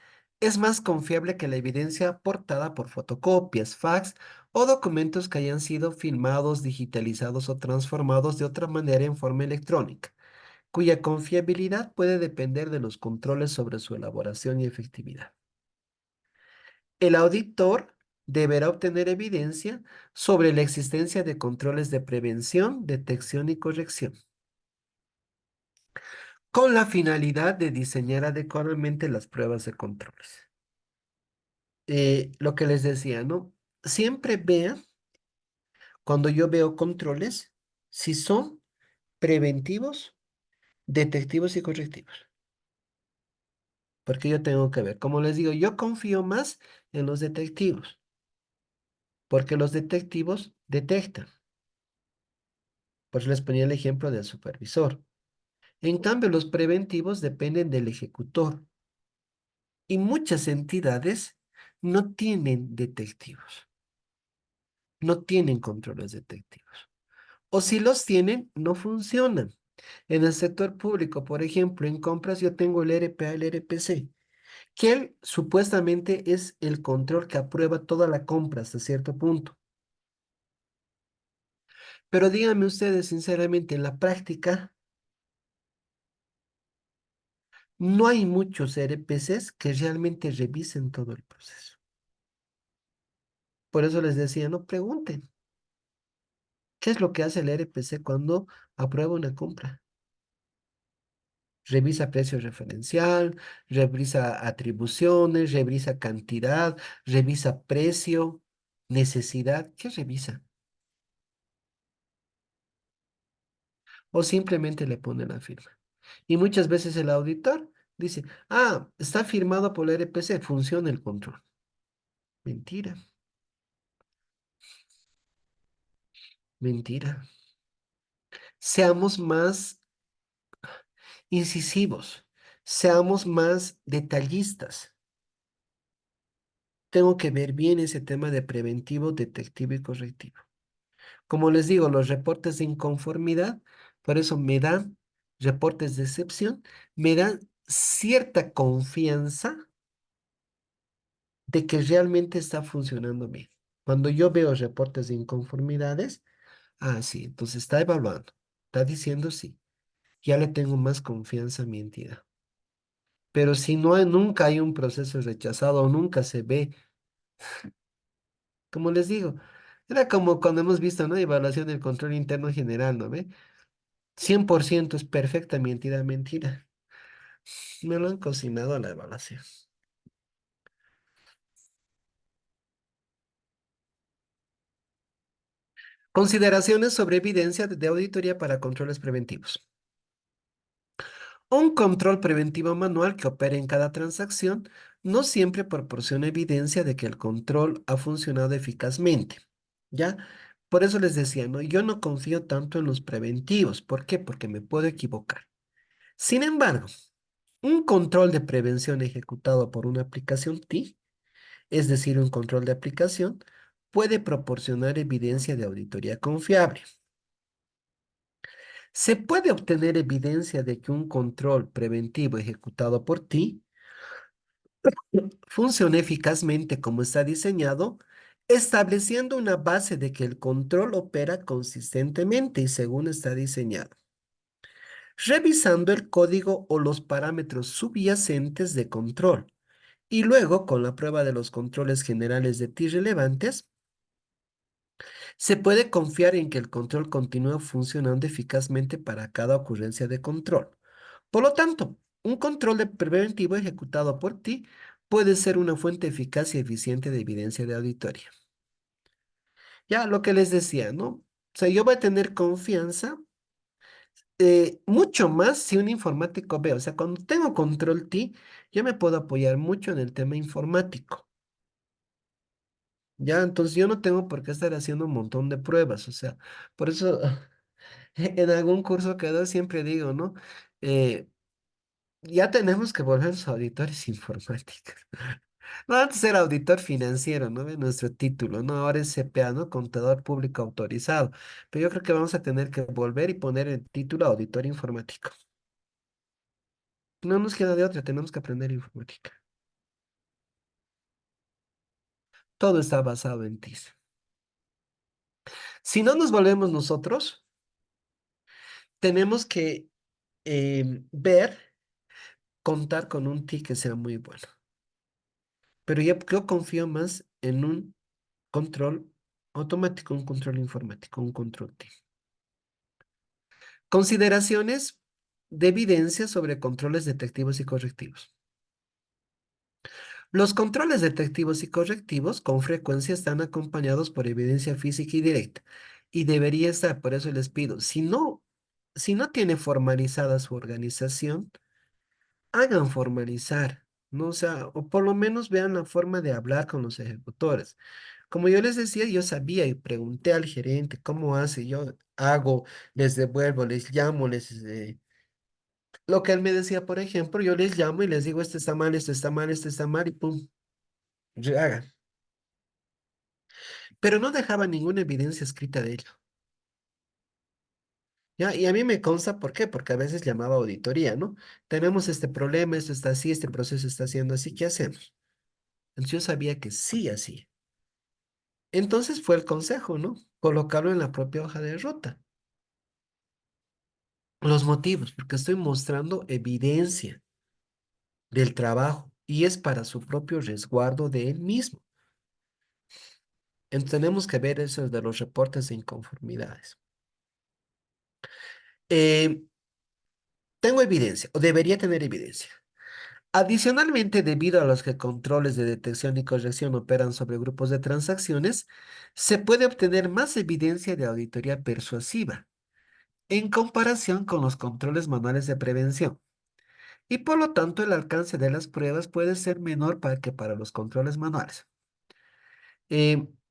es más confiable que la evidencia aportada por fotocopias, fax o documentos que hayan sido filmados, digitalizados o transformados de otra manera en forma electrónica, cuya confiabilidad puede depender de los controles sobre su elaboración y efectividad. El auditor deberá obtener evidencia sobre la existencia de controles de prevención, detección y corrección, con la finalidad de diseñar adecuadamente las pruebas de controles. Lo que les decía, ¿no? Siempre vean, cuando yo veo controles, si son preventivos, detectivos y correctivos, porque yo tengo que ver. Como les digo, yo confío más en los detectivos, porque los detectivos detectan. Por eso les ponía el ejemplo del supervisor. En cambio, los preventivos dependen del ejecutor y muchas entidades no tienen detectivos, no tienen controles detectivos. O si los tienen, no funcionan. En el sector público, por ejemplo, en compras yo tengo el RPA, el RPC, que él supuestamente es el control que aprueba toda la compra hasta cierto punto. Pero díganme ustedes sinceramente, en la práctica no hay muchos RPCs que realmente revisen todo el proceso. Por eso les decía, no pregunten, ¿qué es lo que hace el RPC cuando aprueba una compra? Revisa precio referencial, revisa atribuciones, revisa cantidad, revisa precio, necesidad. ¿Qué revisa? O simplemente le pone la firma. Y muchas veces el auditor dice, ah, está firmado por la RPC, funciona el control. Mentira, mentira. Seamos más incisivos, seamos más detallistas. Tengo que ver bien ese tema de preventivo, detectivo y correctivo. Como les digo, los reportes de inconformidad, por eso me dan reportes de excepción, me dan cierta confianza de que realmente está funcionando bien. Cuando yo veo reportes de inconformidades, ah, sí, entonces está evaluando, está diciendo sí, ya le tengo más confianza a mi entidad. Pero si no hay, nunca hay un proceso rechazado o nunca se ve, como les digo, era como cuando hemos visto, ¿no? Evaluación del control interno general, ¿no ve? 100% es perfecta mi entidad, mentira. Me lo han cocinado a la evaluación. Consideraciones sobre evidencia de auditoría para controles preventivos. Un control preventivo manual que opere en cada transacción no siempre proporciona evidencia de que el control ha funcionado eficazmente. ¿Ya? Por eso les decía, ¿no? Yo no confío tanto en los preventivos. ¿Por qué? Porque me puedo equivocar. Sin embargo, un control de prevención ejecutado por una aplicación TI, es decir, un control de aplicación, puede proporcionar evidencia de auditoría confiable. Se puede obtener evidencia de que un control preventivo ejecutado por ti funciona eficazmente como está diseñado estableciendo una base de que el control opera consistentemente y según está diseñado, revisando el código o los parámetros subyacentes de control, y luego, con la prueba de los controles generales de T relevantes, se puede confiar en que el control continúa funcionando eficazmente para cada ocurrencia de control. Por lo tanto, un control preventivo ejecutado por ti puede ser una fuente eficaz y eficiente de evidencia de auditoría. Ya lo que les decía, ¿no? O sea, yo voy a tener confianza mucho más si un informático ve. O sea, cuando tengo control T, yo me puedo apoyar mucho en el tema informático. Ya, entonces yo no tengo por qué estar haciendo un montón de pruebas. O sea, por eso en algún curso que doy siempre digo, ¿no? Eh, ya tenemos que volvernos auditores informáticos. No, antes era auditor financiero, ¿no? Ve nuestro título, ¿no? Ahora es CPA, ¿no? Contador público autorizado. Pero yo creo que vamos a tener que volver y poner el título auditor informático. No nos queda de otra, tenemos que aprender informática. Todo está basado en TIS. Si no nos volvemos nosotros, tenemos que ver, contar con un TI que sea muy bueno. Pero yo confío más en un control automático, un control informático, un control TI. Consideraciones de evidencia sobre controles detectivos y correctivos. Los controles detectivos y correctivos con frecuencia están acompañados por evidencia física y directa y debería estar, por eso les pido, si no tiene formalizada su organización, hagan formalizar, ¿no? O sea, o por lo menos vean la forma de hablar con los ejecutores. Como yo les decía, yo sabía y pregunté al gerente cómo hace, yo hago, les devuelvo, les llamo, lo que él me decía, por ejemplo, yo les llamo y les digo, esto está mal, esto está mal, esto está mal, y pum, hagan. Pero no dejaba ninguna evidencia escrita de ello. ¿Ya? Y a mí me consta, ¿por qué? Porque a veces llamaba auditoría, ¿no? Tenemos este problema, esto está así, este proceso está haciendo así, ¿qué hacemos? Entonces yo sabía que sí, así. Entonces fue el consejo, ¿no? Colocarlo en la propia hoja de ruta. Los motivos, porque estoy mostrando evidencia del trabajo y es para su propio resguardo de él mismo. Entonces tenemos que ver eso de los reportes de inconformidades. Eh, tengo evidencia, o debería tener evidencia. Adicionalmente, debido a los que controles de detección y corrección operan sobre grupos de transacciones, se puede obtener más evidencia de auditoría persuasiva en comparación con los controles manuales de prevención. Y por lo tanto, el alcance de las pruebas puede ser menor que para los controles manuales.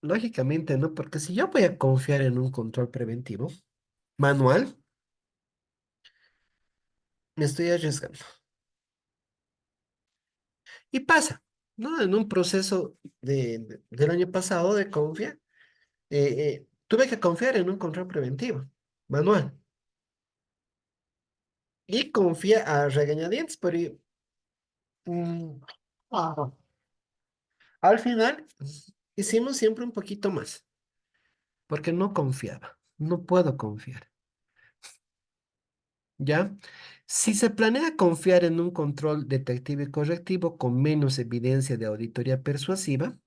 Lógicamente, ¿no? Porque si yo voy a confiar en un control preventivo manual, me estoy arriesgando. Y pasa, ¿no? En un proceso del año pasado de confía, tuve que confiar en un control preventivo manual. Y confía a regañadientes, pero mm, ah, al final hicimos siempre un poquito más, porque no confiaba, no puedo confiar. ¿Ya? Si se planea confiar en un control detectivo y correctivo con menos evidencia de auditoría persuasiva,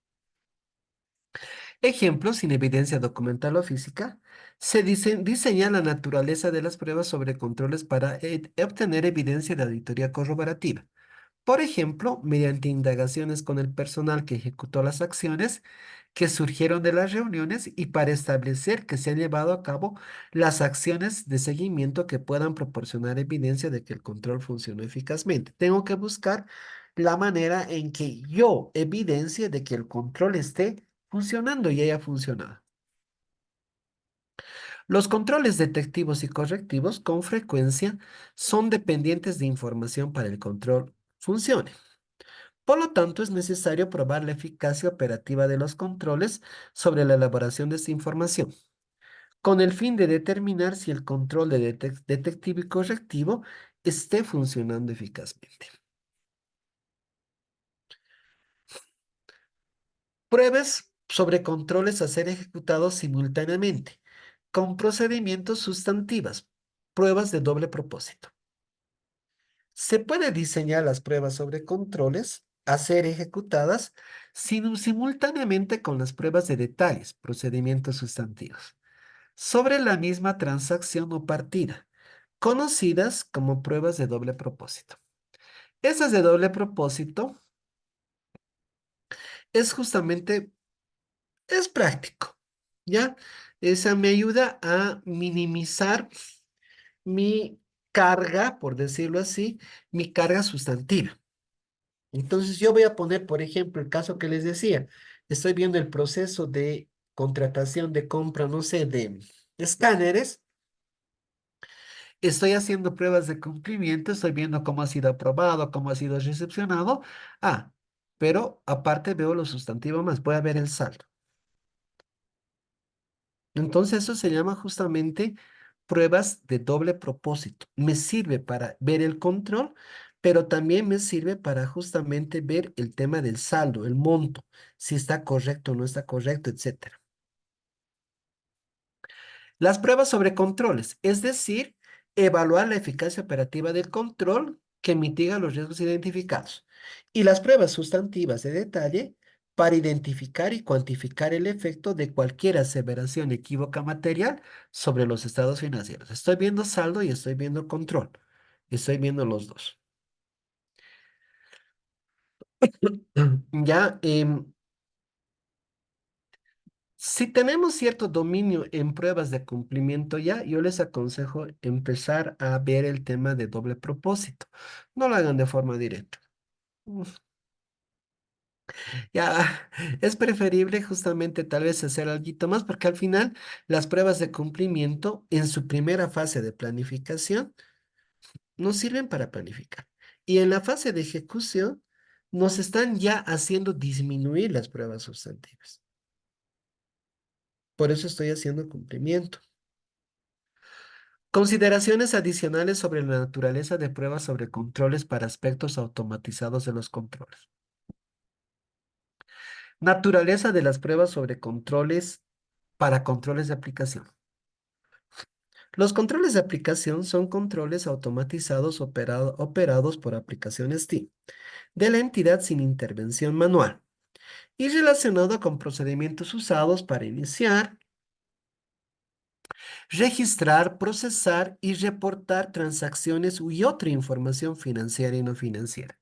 ejemplo, sin evidencia documental o física, se diseña la naturaleza de las pruebas sobre controles para obtener evidencia de auditoría corroborativa. Por ejemplo, mediante indagaciones con el personal que ejecutó las acciones que surgieron de las reuniones y para establecer que se han llevado a cabo las acciones de seguimiento que puedan proporcionar evidencia de que el control funcionó eficazmente. Tengo que buscar la manera en que yo evidencie de que el control esté funcionando y haya funcionado. Los controles detectivos y correctivos con frecuencia son dependientes de información para el control funcione. Por lo tanto, es necesario probar la eficacia operativa de los controles sobre la elaboración de esta información, con el fin de determinar si el control de detectivo y correctivo esté funcionando eficazmente. Pruebas. sobre controles a ser ejecutados simultáneamente, con procedimientos sustantivas, pruebas de doble propósito. Se puede diseñar las pruebas sobre controles a ser ejecutadas simultáneamente con las pruebas de detalles, procedimientos sustantivos, sobre la misma transacción o partida, conocidas como pruebas de doble propósito. Esas de doble propósito es justamente, es práctico, ¿ya? Esa me ayuda a minimizar mi carga, por decirlo así, mi carga sustantiva. Entonces yo voy a poner, por ejemplo, el caso que les decía. Estoy viendo el proceso de contratación de compra, no sé, de escáneres. Estoy haciendo pruebas de cumplimiento, estoy viendo cómo ha sido aprobado, cómo ha sido recepcionado. Ah, pero aparte veo lo sustantivo más, voy a ver el saldo. Entonces eso se llama justamente pruebas de doble propósito. Me sirve para ver el control, pero también me sirve para justamente ver el tema del saldo, el monto, si está correcto o no está correcto, etcétera. Las pruebas sobre controles, es decir, evaluar la eficacia operativa del control que mitiga los riesgos identificados. Y las pruebas sustantivas de detalle para identificar y cuantificar el efecto de cualquier aseveración equívoca material sobre los estados financieros. Estoy viendo saldo y estoy viendo control. Estoy viendo los dos. Ya, si tenemos cierto dominio en pruebas de cumplimiento ya, yo les aconsejo empezar a ver el tema de doble propósito. No lo hagan de forma directa. Uf, ya, es preferible justamente tal vez hacer algo más porque al final las pruebas de cumplimiento en su primera fase de planificación nos sirven para planificar. Y en la fase de ejecución nos están ya haciendo disminuir las pruebas sustantivas. Por eso estoy haciendo cumplimiento. Consideraciones adicionales sobre la naturaleza de pruebas sobre controles para aspectos automatizados de los controles. Naturaleza de las pruebas sobre controles para controles de aplicación. Los controles de aplicación son controles automatizados operados por aplicaciones TI de la entidad sin intervención manual y relacionado con procedimientos usados para iniciar, registrar, procesar y reportar transacciones y otra información financiera y no financiera.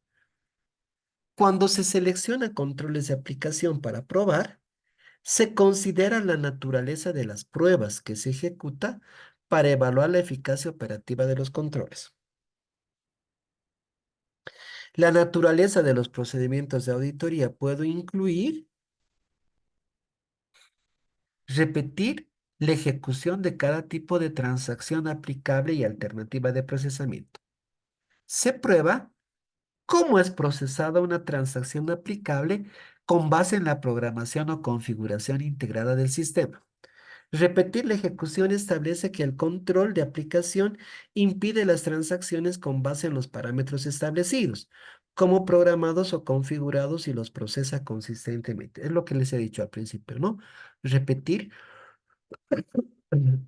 Cuando se selecciona controles de aplicación para probar, se considera la naturaleza de las pruebas que se ejecuta para evaluar la eficacia operativa de los controles. La naturaleza de los procedimientos de auditoría puede incluir repetir la ejecución de cada tipo de transacción aplicable y alternativa de procesamiento. Se prueba cómo es procesada una transacción aplicable con base en la programación o configuración integrada del sistema. Repetir la ejecución establece que el control de aplicación impide las transacciones con base en los parámetros establecidos, como programados o configurados y los procesa consistentemente. Es lo que les he dicho al principio, ¿no? Repetir,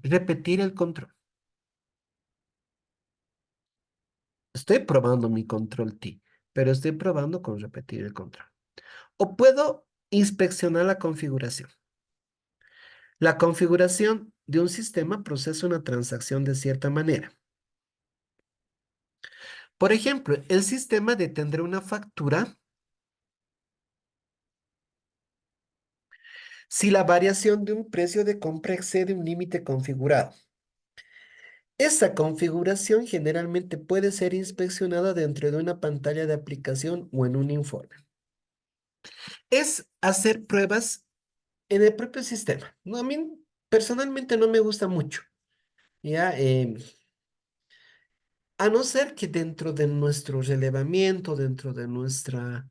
repetir el control. Estoy probando mi control T, pero estoy probando con repetir el control. O puedo inspeccionar la configuración. La configuración de un sistema procesa una transacción de cierta manera. Por ejemplo, el sistema detendrá una factura si la variación de un precio de compra excede un límite configurado. Esta configuración generalmente puede ser inspeccionada dentro de una pantalla de aplicación o en un informe. Es hacer pruebas en el propio sistema. No, a mí personalmente no me gusta mucho. Ya, a no ser que dentro de nuestro relevamiento, dentro de nuestro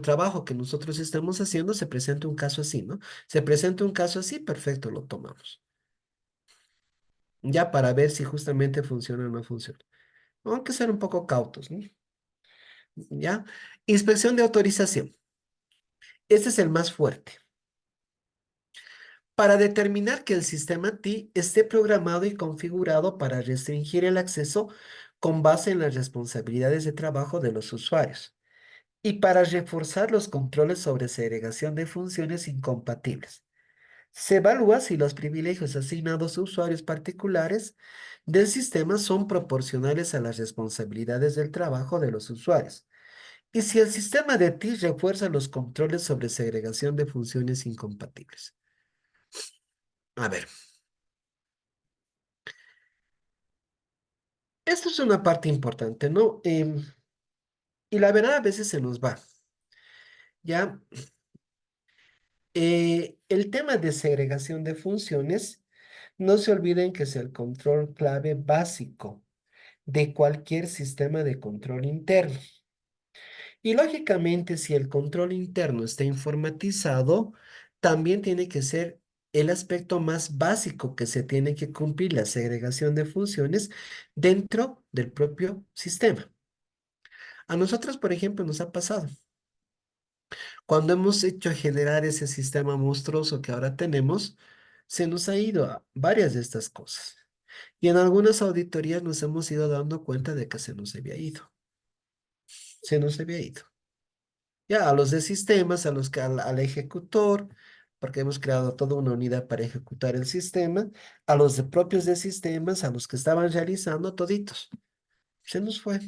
trabajo que nosotros estamos haciendo, se presente un caso así, ¿no? Se presenta un caso así, perfecto, lo tomamos. Ya para ver si justamente funciona o no funciona. Aunque ser un poco cautos, ¿no? Ya. Inspección de autorización. Este es el más fuerte. Para determinar que el sistema TI esté programado y configurado para restringir el acceso con base en las responsabilidades de trabajo de los usuarios y para reforzar los controles sobre segregación de funciones incompatibles. Se evalúa si los privilegios asignados a usuarios particulares del sistema son proporcionales a las responsabilidades del trabajo de los usuarios y si el sistema de TI refuerza los controles sobre segregación de funciones incompatibles. A ver, esto es una parte importante, ¿no? Y la verdad a veces se nos va, ¿ya? El tema de segregación de funciones, no se olviden que es el control clave básico de cualquier sistema de control interno. Y lógicamente, si el control interno está informatizado, también tiene que ser el aspecto más básico que se tiene que cumplir la segregación de funciones dentro del propio sistema. A nosotros, por ejemplo, nos ha pasado. Cuando hemos hecho generar ese sistema monstruoso que ahora tenemos, se nos ha ido a varias de estas cosas. Y en algunas auditorías nos hemos ido dando cuenta de que se nos había ido. Se nos había ido. Ya, a los de sistemas, a los que al ejecutor, porque hemos creado toda una unidad para ejecutar el sistema, a los de propios de sistemas, a los que estaban realizando, toditos. Se nos fue.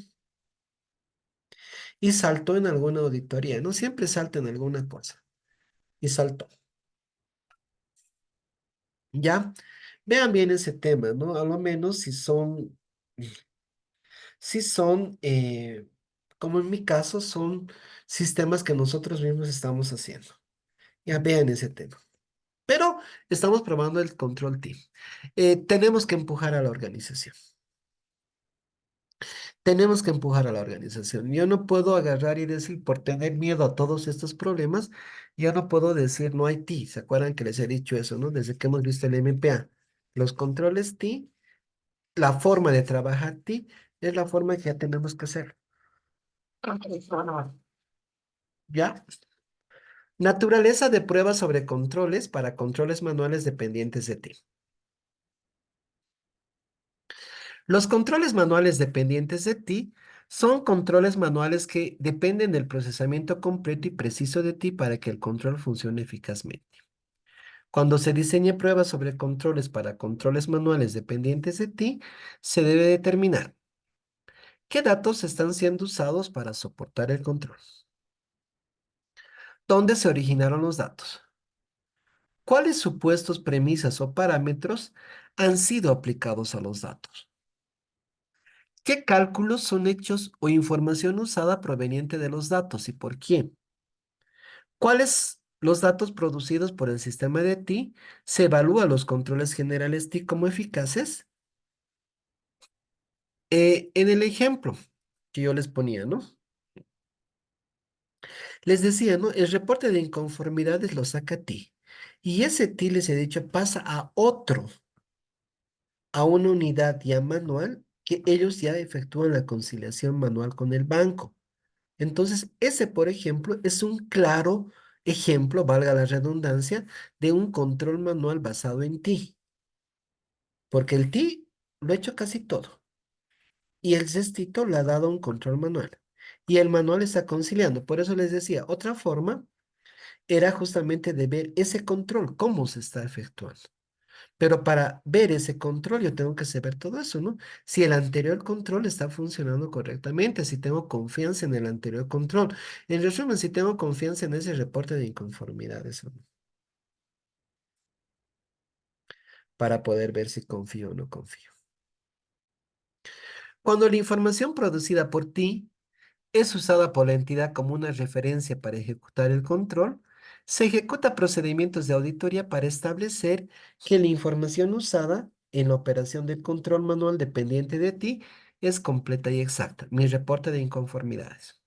Y saltó en alguna auditoría. No siempre salta en alguna cosa. Y saltó. ¿Ya? Vean bien ese tema, ¿no? A lo menos si son, como en mi caso, son sistemas que nosotros mismos estamos haciendo. Ya vean ese tema. Pero estamos probando el control team. Tenemos que empujar a la organización. Tenemos que empujar a la organización. Yo no puedo agarrar y decir, por tener miedo a todos estos problemas, yo no puedo decir no hay TI. ¿Se acuerdan que les he dicho eso, no? Desde que hemos visto el MPA. Los controles TI, la forma de trabajar TI, es la forma que ya tenemos que hacer. ¿Ya? Naturaleza de pruebas sobre controles para controles manuales dependientes de TI. Los controles manuales dependientes de ti son controles manuales que dependen del procesamiento completo y preciso de ti para que el control funcione eficazmente. Cuando se diseñe pruebas sobre controles para controles manuales dependientes de ti, se debe determinar qué datos están siendo usados para soportar el control, dónde se originaron los datos, cuáles supuestos, premisas o parámetros han sido aplicados a los datos. ¿Qué cálculos son hechos o información usada proveniente de los datos y por quién? ¿Cuáles los datos producidos por el sistema de TI? ¿Se evalúa los controles generales TI como eficaces? En el ejemplo que yo les ponía, ¿no? Les decía, ¿no? El reporte de inconformidades lo saca TI. Y ese TI, les he dicho, pasa a otro, a una unidad ya manual, que ellos ya efectúan la conciliación manual con el banco. Entonces, ese, por ejemplo, es un claro ejemplo, valga la redundancia, de un control manual basado en ti, porque el ti lo ha hecho casi todo y el cestito le ha dado un control manual y el manual está conciliando. Por eso les decía, otra forma era justamente de ver ese control, cómo se está efectuando. Pero para ver ese control yo tengo que saber todo eso, ¿no? Si el anterior control está funcionando correctamente, si tengo confianza en el anterior control. En resumen, si tengo confianza en ese reporte de inconformidades, ¿o no? Para poder ver si confío o no confío. Cuando la información producida por ti es usada por la entidad como una referencia para ejecutar el control, se ejecuta procedimientos de auditoría para establecer que la información usada en la operación de control manual dependiente de ti es completa y exacta. Mi reporte de inconformidades.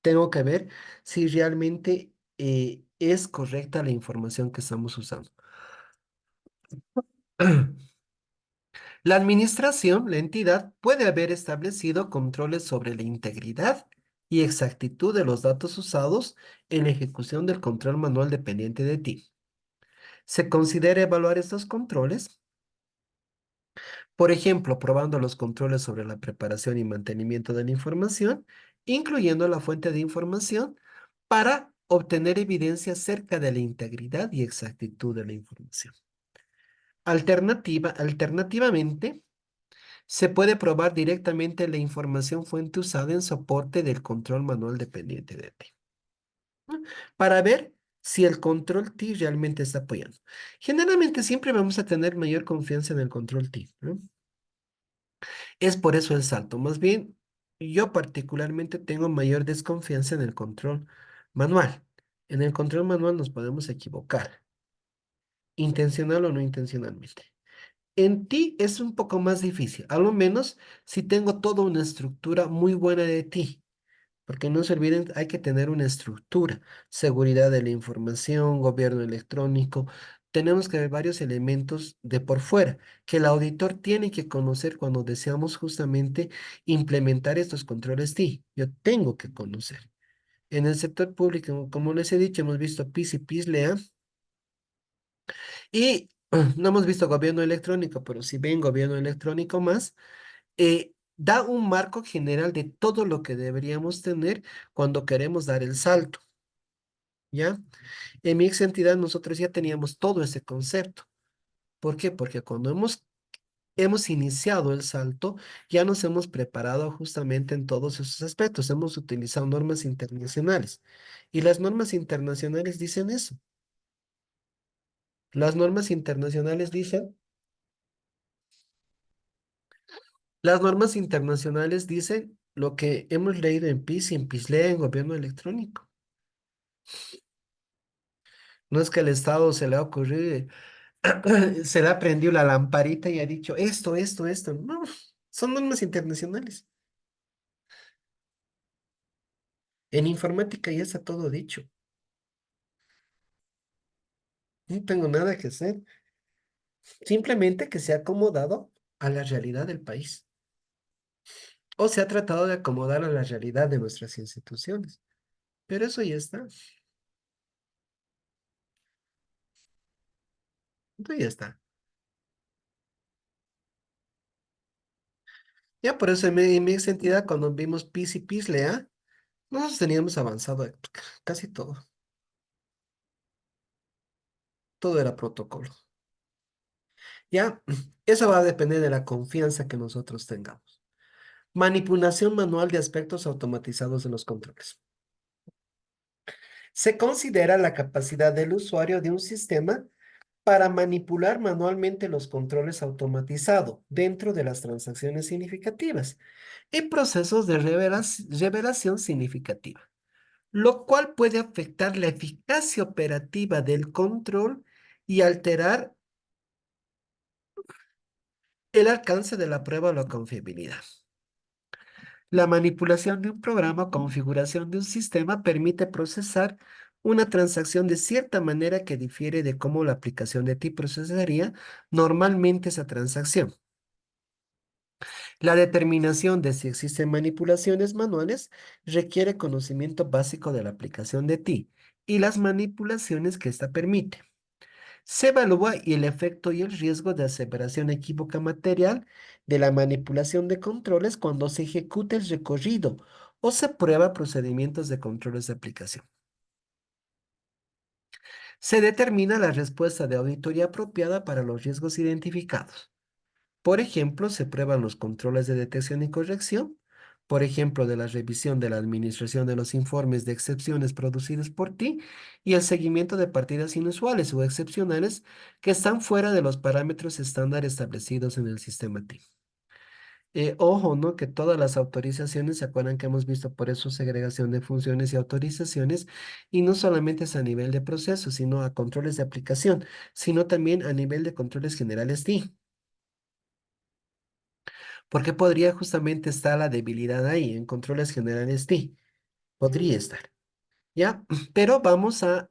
Tengo que ver si realmente es correcta la información que estamos usando. La administración, la entidad, puede haber establecido controles sobre la integridad y exactitud de los datos usados en la ejecución del control manual dependiente de ti. Se considera evaluar estos controles, por ejemplo, probando los controles sobre la preparación y mantenimiento de la información, incluyendo la fuente de información, para obtener evidencia acerca de la integridad y exactitud de la información. Alternativamente, se puede probar directamente la información fuente usada en soporte del control manual dependiente de ti, ¿no? Para ver si el control T realmente está apoyando. Generalmente siempre vamos a tener mayor confianza en el control T, ¿no? Es por eso el salto. Más bien, yo particularmente tengo mayor desconfianza en el control manual. En el control manual nos podemos equivocar, intencional o no intencionalmente. En ti es un poco más difícil, a lo menos si tengo toda una estructura muy buena de ti, porque no se olviden, hay que tener una estructura, seguridad de la información, gobierno electrónico. Tenemos que ver varios elementos de por fuera que el auditor tiene que conocer cuando deseamos justamente implementar estos controles TI. Yo tengo que conocer. En el sector público, como les he dicho, hemos visto PIS y PISLEA y no hemos visto gobierno electrónico, pero si ven gobierno electrónico más, da un marco general de todo lo que deberíamos tener cuando queremos dar el salto, ¿ya? En mi ex entidad nosotros ya teníamos todo ese concepto. ¿Por qué? Porque cuando hemos iniciado el salto, ya nos hemos preparado justamente en todos esos aspectos. Hemos utilizado normas internacionales. Y las normas internacionales dicen eso. Las normas internacionales dicen, las normas internacionales dicen lo que hemos leído en PIS y en PISLEA en gobierno electrónico. No es que al Estado se le ha ocurrido, se le ha prendido la lamparita y ha dicho esto, esto, esto. No, son normas internacionales. En informática ya está todo dicho. No tengo nada que hacer. Simplemente que se ha acomodado a la realidad del país. O se ha tratado de acomodar a la realidad de nuestras instituciones. Pero eso ya está. Eso ya está. Ya por eso en mi ex entidad, cuando vimos PIS y PISLEA, nosotros teníamos avanzado casi todo. Todo era protocolo. Ya, eso va a depender de la confianza que nosotros tengamos. Manipulación manual de aspectos automatizados de los controles. Se considera la capacidad del usuario de un sistema para manipular manualmente los controles automatizados dentro de las transacciones significativas y procesos de revelación significativa, lo cual puede afectar la eficacia operativa del control y alterar el alcance de la prueba o la confiabilidad. La manipulación de un programa o configuración de un sistema permite procesar una transacción de cierta manera que difiere de cómo la aplicación de ti procesaría normalmente esa transacción. La determinación de si existen manipulaciones manuales requiere conocimiento básico de la aplicación de ti y las manipulaciones que ésta permite. Se evalúa y el efecto y el riesgo de aseveración equívoca material de la manipulación de controles cuando se ejecuta el recorrido o se prueba procedimientos de controles de aplicación. Se determina la respuesta de auditoría apropiada para los riesgos identificados. Por ejemplo, se prueban los controles de detección y corrección, por ejemplo, de la revisión de la administración de los informes de excepciones producidos por ti y el seguimiento de partidas inusuales o excepcionales que están fuera de los parámetros estándar establecidos en el sistema TI. Ojo, ¿no? Que todas las autorizaciones, ¿se acuerdan que hemos visto por eso segregación de funciones y autorizaciones? Y no solamente es a nivel de proceso, sino a controles de aplicación, sino también a nivel de controles generales TI. Porque podría justamente estar la debilidad ahí en controles generales T. Podría estar, ¿ya? Pero vamos a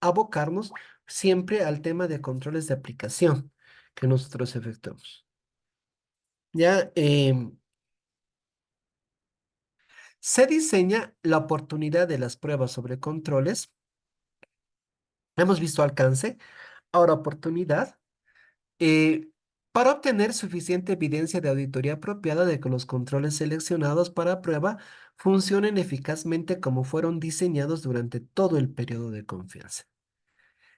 abocarnos siempre al tema de controles de aplicación que nosotros efectuamos. Ya, Se diseña la oportunidad de las pruebas sobre controles. Hemos visto alcance, ahora oportunidad, eh, para obtener suficiente evidencia de auditoría apropiada de que los controles seleccionados para prueba funcionen eficazmente como fueron diseñados durante todo el periodo de confianza.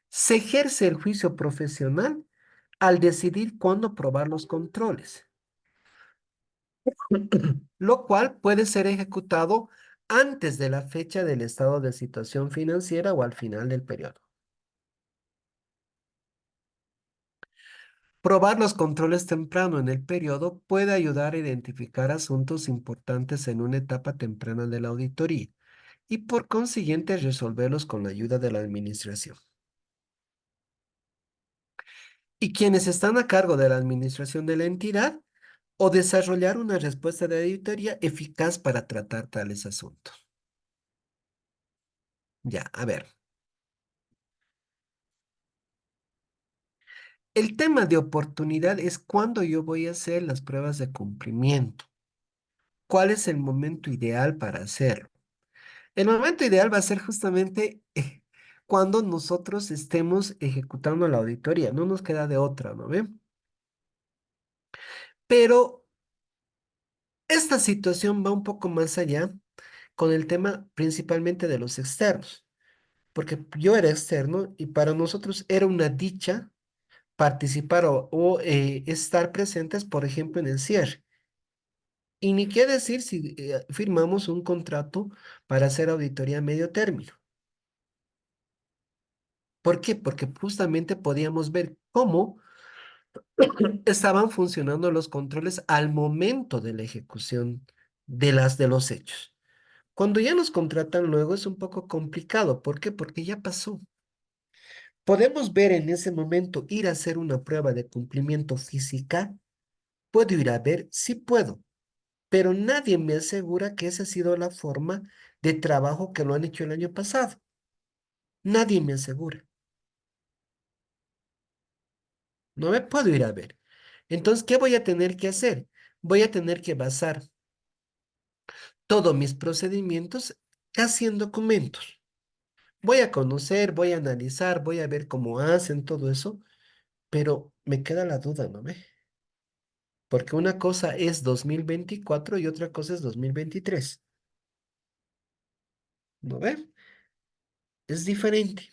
Se ejerce el juicio profesional al decidir cuándo probar los controles, lo cual puede ser ejecutado antes de la fecha del estado de situación financiera o al final del periodo. Probar los controles temprano en el periodo puede ayudar a identificar asuntos importantes en una etapa temprana de la auditoría y por consiguiente resolverlos con la ayuda de la administración. Y quienes están a cargo de la administración de la entidad o desarrollar una respuesta de auditoría eficaz para tratar tales asuntos. Ya, a ver. El tema de oportunidad es cuándo yo voy a hacer las pruebas de cumplimiento. ¿Cuál es el momento ideal para hacerlo? El momento ideal va a ser justamente cuando nosotros estemos ejecutando la auditoría. No nos queda de otra, ¿no ve? Pero esta situación va un poco más allá con el tema principalmente de los externos, porque yo era externo y para nosotros era una dicha participar o estar presentes, por ejemplo, en el cierre. Y ni qué decir si firmamos un contrato para hacer auditoría a medio término. ¿Por qué? Porque justamente podíamos ver cómo estaban funcionando los controles al momento de la ejecución de los hechos. Cuando ya nos contratan luego es un poco complicado. ¿Por qué? Porque ya pasó. Podemos ver en ese momento ir a hacer una prueba de cumplimiento física. ¿Puedo ir a ver? Sí puedo, pero nadie me asegura que esa ha sido la forma de trabajo que lo han hecho el año pasado. Nadie me asegura. No me puedo ir a ver. Entonces, ¿qué voy a tener que hacer? Voy a tener que basar todos mis procedimientos casi en documentos. Voy a conocer, voy a analizar, voy a ver cómo hacen todo eso, pero me queda la duda, ¿no ve? Porque una cosa es 2024 y otra cosa es 2023. ¿No ve? Es diferente.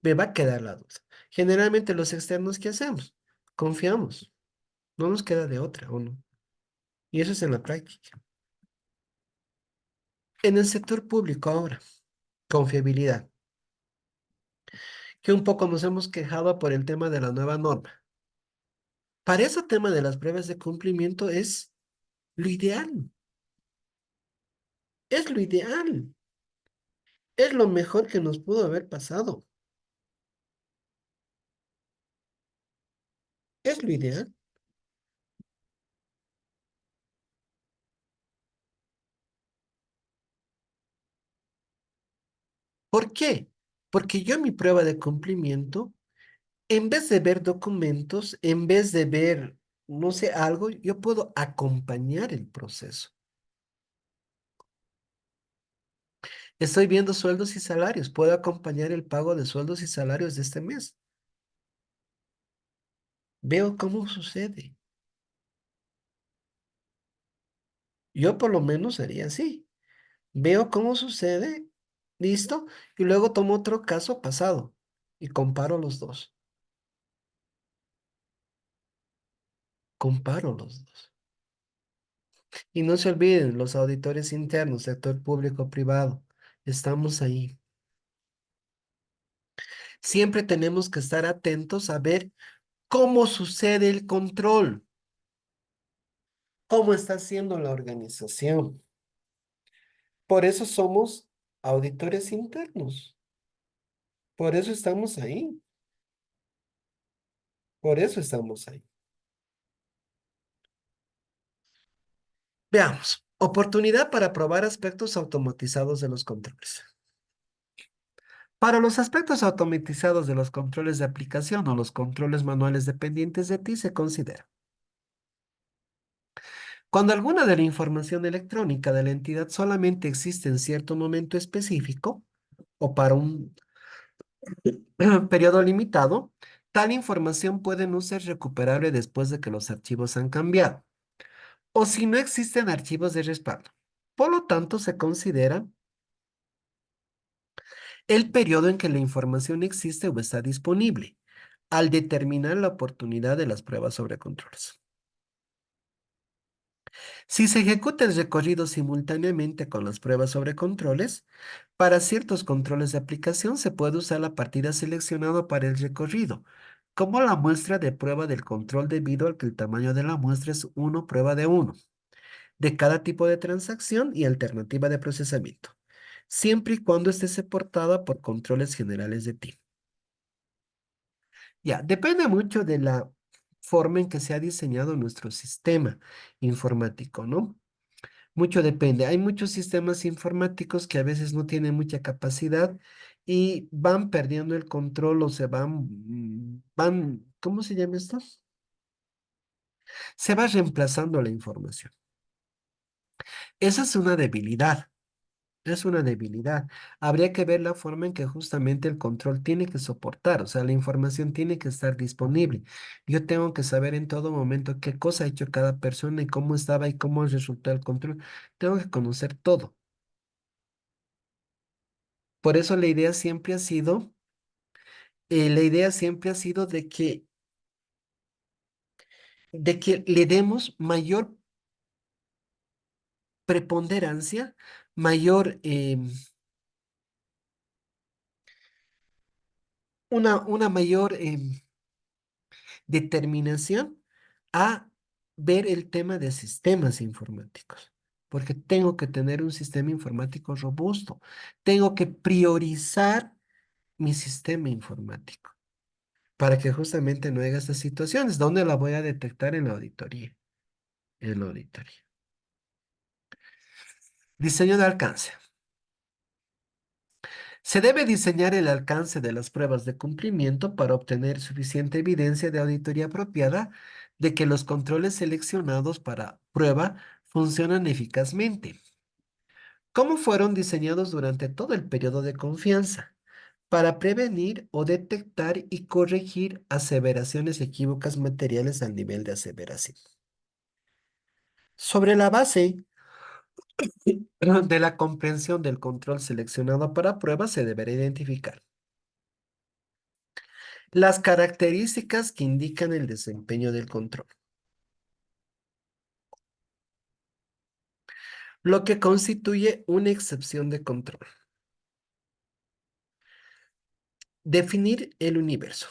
Me va a quedar la duda. Generalmente los externos, ¿qué hacemos? Confiamos. No nos queda de otra, ¿o no? Y eso es en la práctica. En el sector público ahora, confiabilidad, que un poco nos hemos quejado por el tema de la nueva norma. Para ese tema de las pruebas de cumplimiento es lo ideal, es lo ideal, es lo mejor que nos pudo haber pasado, es lo ideal. ¿Por qué? Porque yo en mi prueba de cumplimiento, en vez de ver documentos, en vez de ver, no sé, algo, yo puedo acompañar el proceso. Estoy viendo sueldos y salarios, puedo acompañar el pago de sueldos y salarios de este mes. Veo cómo sucede. Yo por lo menos haría así. Veo cómo sucede, listo, y luego tomo otro caso pasado y comparo los dos. Comparo los dos. Y no se olviden, los auditores internos, sector público, privado, estamos ahí. Siempre tenemos que estar atentos a ver cómo sucede el control, cómo está haciendo la organización. Por eso somos auditores internos. Por eso estamos ahí. Por eso estamos ahí. Veamos. Oportunidad para probar aspectos automatizados de los controles. Para los aspectos automatizados de los controles de aplicación o los controles manuales dependientes de ti se considera Cuando alguna de la información electrónica de la entidad solamente existe en cierto momento específico o para un periodo limitado, tal información puede no ser recuperable después de que los archivos han cambiado o si no existen archivos de respaldo. Por lo tanto, se considera el periodo en que la información existe o está disponible al determinar la oportunidad de las pruebas sobre controles. Si se ejecuta el recorrido simultáneamente con las pruebas sobre controles, para ciertos controles de aplicación se puede usar la partida seleccionada para el recorrido, como la muestra de prueba del control debido al que el tamaño de la muestra es uno prueba de uno, de cada tipo de transacción y alternativa de procesamiento, siempre y cuando esté soportada por controles generales de tipo. Ya, depende mucho de la forma en que se ha diseñado nuestro sistema informático, ¿no? Mucho depende. Hay muchos sistemas informáticos que a veces no tienen mucha capacidad y van perdiendo el control o se van, ¿cómo se llama esto? Se va reemplazando la información. Esa es una debilidad. Es una debilidad. Habría que ver la forma en que justamente el control tiene que soportar, o sea, la información tiene que estar disponible. Yo tengo que saber en todo momento qué cosa ha hecho cada persona y cómo estaba y cómo resultó el control. Tengo que conocer todo. Por eso la idea siempre ha sido de que le demos mayor preponderancia, mayor, una mayor determinación a ver el tema de sistemas informáticos, porque tengo que tener un sistema informático robusto, tengo que priorizar mi sistema informático para que justamente no haya estas situaciones. ¿Dónde la voy a detectar en la auditoría? En la auditoría. Diseño de alcance. Se debe diseñar el alcance de las pruebas de cumplimiento para obtener suficiente evidencia de auditoría apropiada de que los controles seleccionados para prueba funcionan eficazmente. ¿Cómo fueron diseñados durante todo el periodo de confianza? Para prevenir o detectar y corregir aseveraciones equívocas materiales al nivel de aseveración. Sobre la base de la comprensión del control seleccionado para prueba, se deberá identificar las características que indican el desempeño del control, lo que constituye una excepción de control. Definir el universo.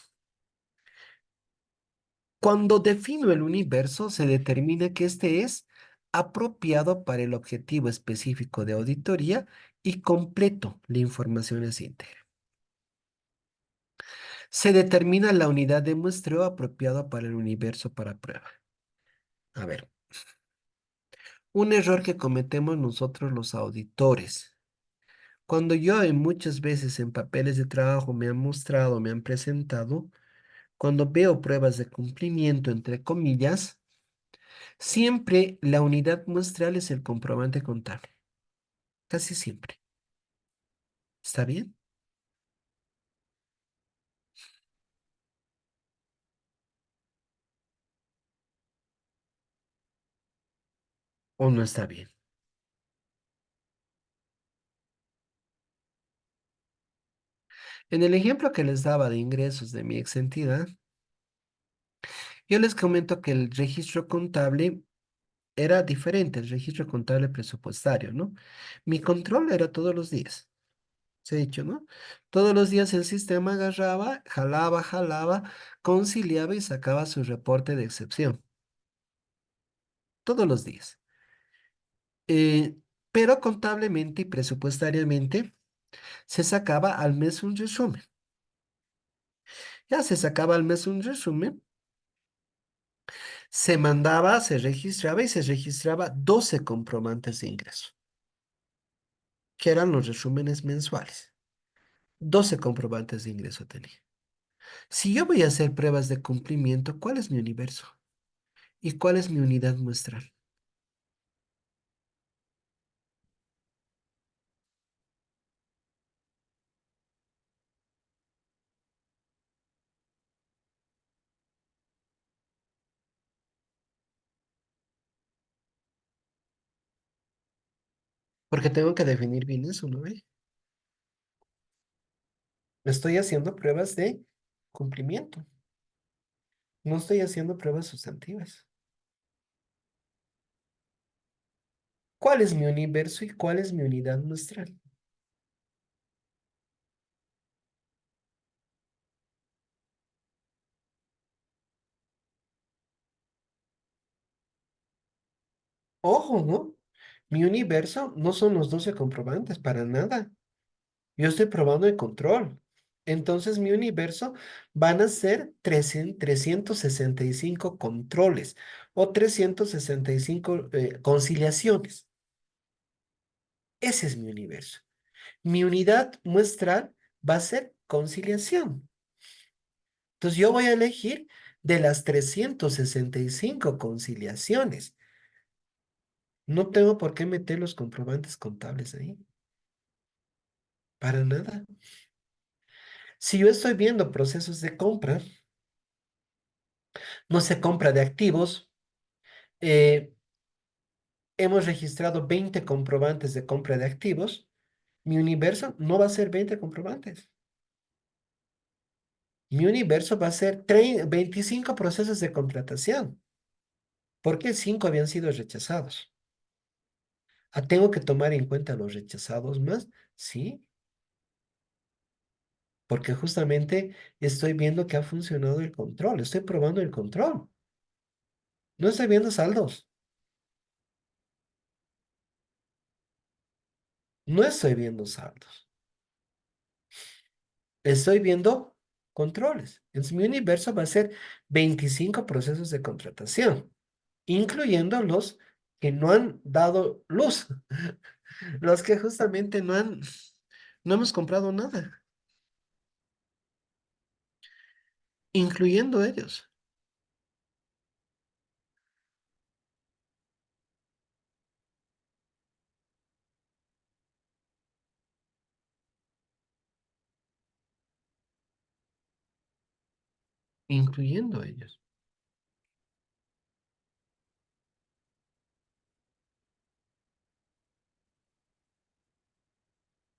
Cuando defino el universo, se determina que este es apropiado para el objetivo específico de auditoría y completo, la información es íntegra. Se determina la unidad de muestreo apropiada para el universo para prueba. A ver, un error que cometemos nosotros los auditores. Cuando yo en muchas veces en papeles de trabajo me han mostrado, me han presentado, cuando veo pruebas de cumplimiento, entre comillas, siempre la unidad muestral es el comprobante contable. Casi siempre. ¿Está bien o no está bien? En el ejemplo que les daba de ingresos de mi ex entidad, yo les comento que el registro contable era diferente, el registro contable presupuestario, ¿no? Mi control era todos los días. Se ha dicho, ¿no? Todos los días el sistema agarraba, jalaba, conciliaba y sacaba su reporte de excepción. Todos los días. Eh, pero contablemente y presupuestariamente se sacaba al mes un resumen. Ya se sacaba al mes un resumen, se mandaba, se registraba y se registraba 12 comprobantes de ingreso, que eran los resúmenes mensuales. 12 comprobantes de ingreso tenía. Si yo voy a hacer pruebas de cumplimiento, ¿cuál es mi universo? ¿Y cuál es mi unidad muestral? Porque tengo que definir bien eso, ¿no ve? Estoy haciendo pruebas de cumplimiento. No estoy haciendo pruebas sustantivas. ¿Cuál es mi universo y cuál es mi unidad muestral? Ojo, ¿no? Mi universo no son los 12 comprobantes, para nada. Yo estoy probando el control. Entonces, mi universo van a ser 365 controles o 365 conciliaciones. Ese es mi universo. Mi unidad muestral va a ser conciliación. Entonces, yo voy a elegir de las 365 conciliaciones. No tengo por qué meter los comprobantes contables ahí. Para nada. Si yo estoy viendo procesos de compra, no sé, compra de activos, eh, hemos registrado 20 comprobantes de compra de activos, mi universo no va a ser 20 comprobantes. Mi universo va a ser 25 procesos de contratación, porque 5 habían sido rechazados. Ah, ¿tengo que tomar en cuenta los rechazados más? Sí, porque justamente estoy viendo que ha funcionado el control, estoy probando el control. No estoy viendo saldos, no estoy viendo saldos, estoy viendo controles. Entonces, mi universo va a ser 25 procesos de contratación, incluyendo los que no han dado luz, los que justamente no hemos comprado nada, incluyendo ellos, incluyendo ellos.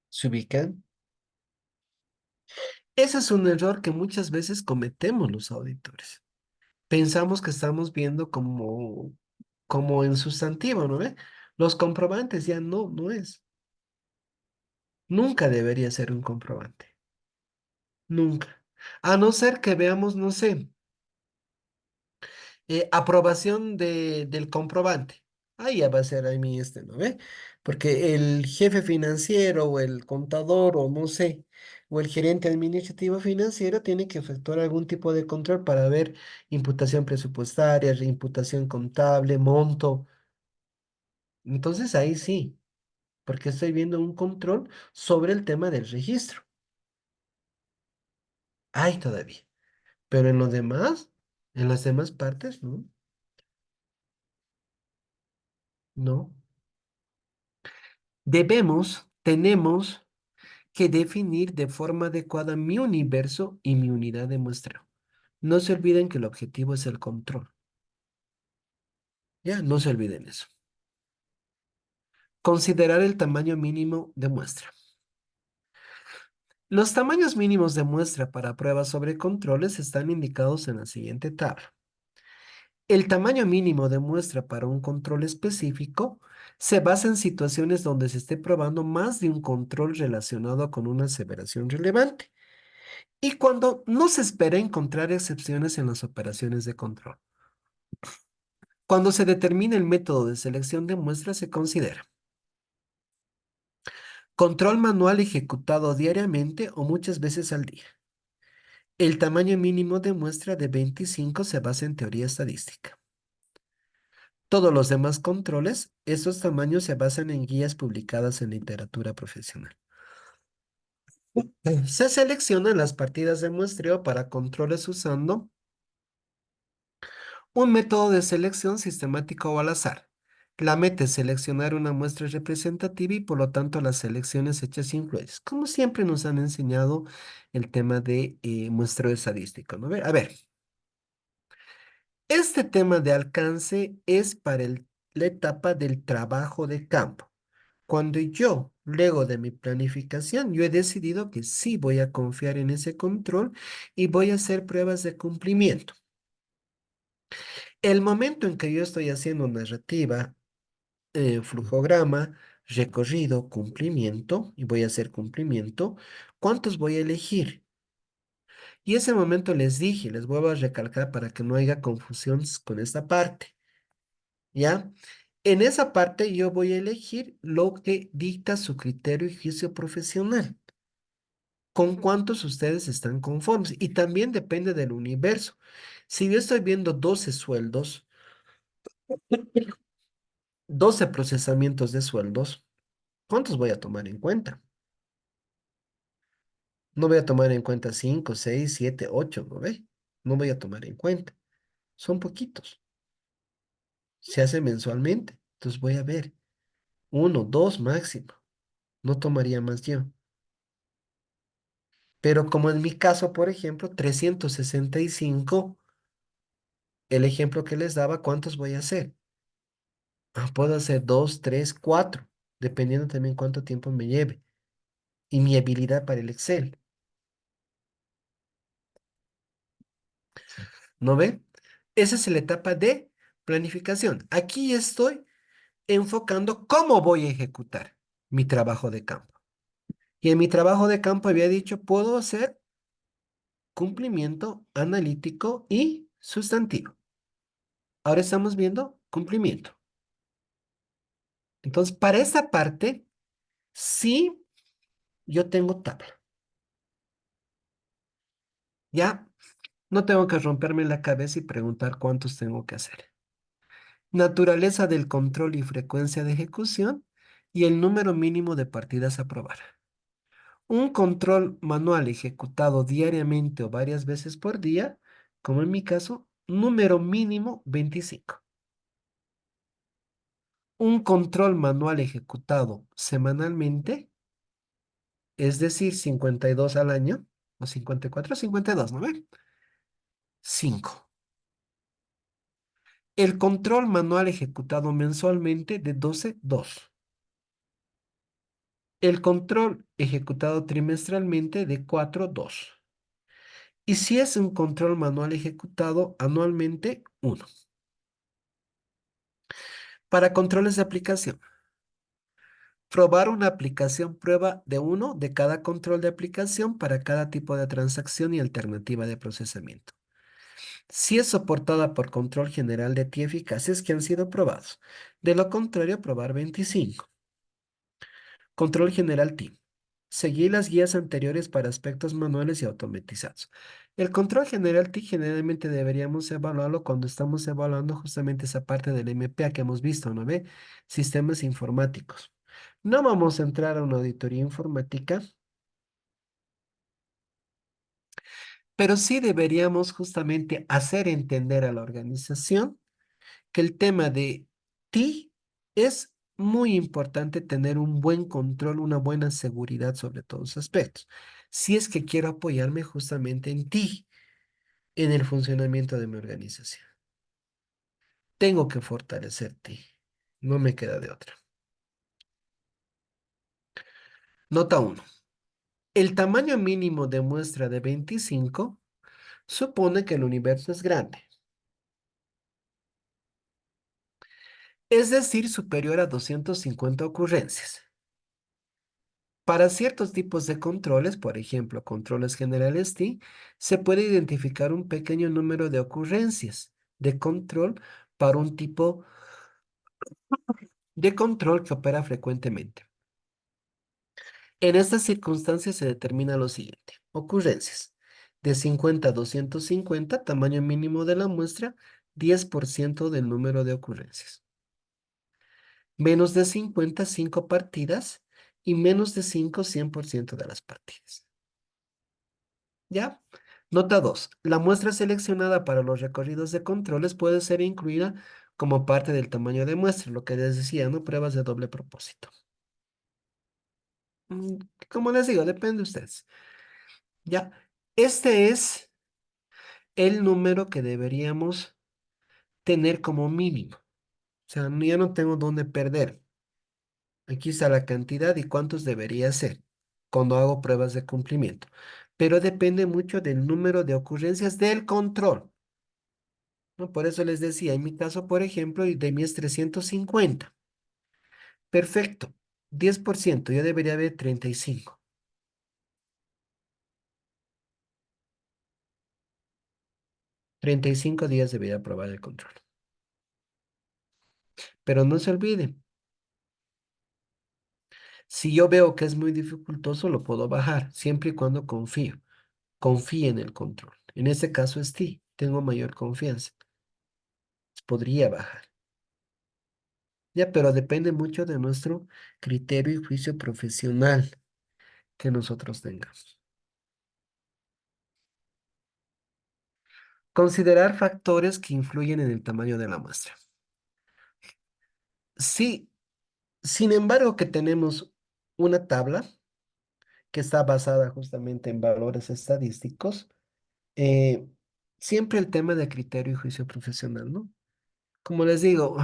¿Se ubican? Ese es un error que muchas veces cometemos los auditores. Pensamos que estamos viendo como en sustantivo, ¿no ve? Los comprobantes ya no es. Nunca debería ser un comprobante. Nunca. A no ser que veamos, no sé, aprobación del comprobante. Ahí ya va a ser a mí ¿no ve? Porque el jefe financiero o el contador o no sé, o el gerente administrativo financiero tiene que efectuar algún tipo de control para ver imputación presupuestaria, reimputación contable, monto. Entonces ahí sí, porque estoy viendo un control sobre el tema del registro. Hay todavía. Pero en lo demás, en las demás partes, no, no. Tenemos que definir de forma adecuada mi universo y mi unidad de muestreo. No se olviden que el objetivo es el control. Ya, no se olviden eso. Considerar el tamaño mínimo de muestra. Los tamaños mínimos de muestra para pruebas sobre controles están indicados en la siguiente tabla. El tamaño mínimo de muestra para un control específico se basa en situaciones donde se esté probando más de un control relacionado con una aseveración relevante y cuando no se espera encontrar excepciones en las operaciones de control. Cuando se determina el método de selección de muestras se considera control manual ejecutado diariamente o muchas veces al día. El tamaño mínimo de muestra de 25 se basa en teoría estadística. Todos los demás controles, esos tamaños se basan en guías publicadas en literatura profesional. Se seleccionan las partidas de muestreo para controles usando un método de selección sistemático o al azar. La meta es seleccionar una muestra representativa y por lo tanto las selecciones hechas influencias. Como siempre nos han enseñado el tema de muestreo estadístico, ¿no? A ver, este tema de alcance es para la etapa del trabajo de campo. Cuando yo, luego de mi planificación, yo he decidido que sí voy a confiar en ese control y voy a hacer pruebas de cumplimiento. El momento en que yo estoy haciendo narrativa, flujograma, recorrido, cumplimiento, y voy a hacer cumplimiento, ¿cuántos voy a elegir? Y ese momento les dije, les vuelvo a recalcar para que no haya confusión con esta parte, ¿ya? En esa parte yo voy a elegir lo que dicta su criterio y juicio profesional. ¿Con cuántos ustedes están conformes? Y también depende del universo. Si yo estoy viendo 12 sueldos, 12 procesamientos de sueldos, ¿cuántos voy a tomar en cuenta? No voy a tomar en cuenta 5, 6, 7, 8, ¿no ve? No voy a tomar en cuenta. Son poquitos. Se hace mensualmente. Entonces voy a ver. Uno, dos máximo. No tomaría más yo. Pero como en mi caso, por ejemplo, 365, el ejemplo que les daba, ¿cuántos voy a hacer? Puedo hacer dos, tres, cuatro, dependiendo también cuánto tiempo me lleve y mi habilidad para el Excel. ¿No ve? Esa es la etapa de planificación. Aquí estoy enfocando cómo voy a ejecutar mi trabajo de campo. Y en mi trabajo de campo había dicho, puedo hacer cumplimiento analítico y sustantivo. Ahora estamos viendo cumplimiento. Entonces, para esa parte, sí, yo tengo tabla. Ya no tengo que romperme la cabeza y preguntar cuántos tengo que hacer. Naturaleza del control y frecuencia de ejecución y el número mínimo de partidas a probar. Un control manual ejecutado diariamente o varias veces por día, como en mi caso, número mínimo 25. Un control manual ejecutado semanalmente, es decir, 52 al año, o 54, 52, ¿no ve? 5. El control manual ejecutado mensualmente de 12, 2. El control ejecutado trimestralmente de 4, 2. Y si es un control manual ejecutado anualmente, 1. Para controles de aplicación, probar una aplicación prueba de uno de cada control de aplicación para cada tipo de transacción y alternativa de procesamiento. Si es soportada por control general de TIE eficaces que han sido probados. De lo contrario, probar 25. Control general TIE. Seguir las guías anteriores para aspectos manuales y automatizados. El control general TIC generalmente deberíamos evaluarlo cuando estamos evaluando justamente esa parte del MPA que hemos visto, ¿no ve? Sistemas informáticos. No vamos a entrar a una auditoría informática, pero sí deberíamos justamente hacer entender a la organización que el tema de ti es muy importante tener un buen control, una buena seguridad sobre todos los aspectos. Si es que quiero apoyarme justamente en ti, en el funcionamiento de mi organización. Tengo que fortalecer ti. No me queda de otra. Nota uno. El tamaño mínimo de muestra de 25 supone que el universo es grande, es decir, superior a 250 ocurrencias. Para ciertos tipos de controles, por ejemplo, controles generales T, se puede identificar un pequeño número de ocurrencias de control para un tipo de control que opera frecuentemente. En estas circunstancias se determina lo siguiente. Ocurrencias. De 50 a 250, tamaño mínimo de la muestra, 10% del número de ocurrencias. Menos de 50, 5 partidas y menos de 5, 100% de las partidas. ¿Ya? Nota 2. La muestra seleccionada para los recorridos de controles puede ser incluida como parte del tamaño de muestra, lo que les decía, ¿no? Pruebas de doble propósito. Mm, Como les digo, depende de ustedes. ¿Ya? Este es el número que deberíamos tener como mínimo. O sea, ya no tengo dónde perder. Aquí está la cantidad y cuántos debería ser cuando hago pruebas de cumplimiento. Pero depende mucho del número de ocurrencias del control, ¿no? Por eso les decía, en mi caso, por ejemplo, y de mí es 350. Perfecto. 10%. Yo debería haber 35. 35 días debería aprobar el control. Pero no se olvide, si yo veo que es muy dificultoso, lo puedo bajar, siempre y cuando confío. Confíe en el control. En este caso es ti. Tengo mayor confianza. Podría bajar. Ya, pero depende mucho de nuestro criterio y juicio profesional que nosotros tengamos. Considerar factores que influyen en el tamaño de la muestra. Sí, sin embargo que tenemos una tabla que está basada justamente en valores estadísticos, eh, siempre el tema de criterio y juicio profesional, ¿no? Como les digo,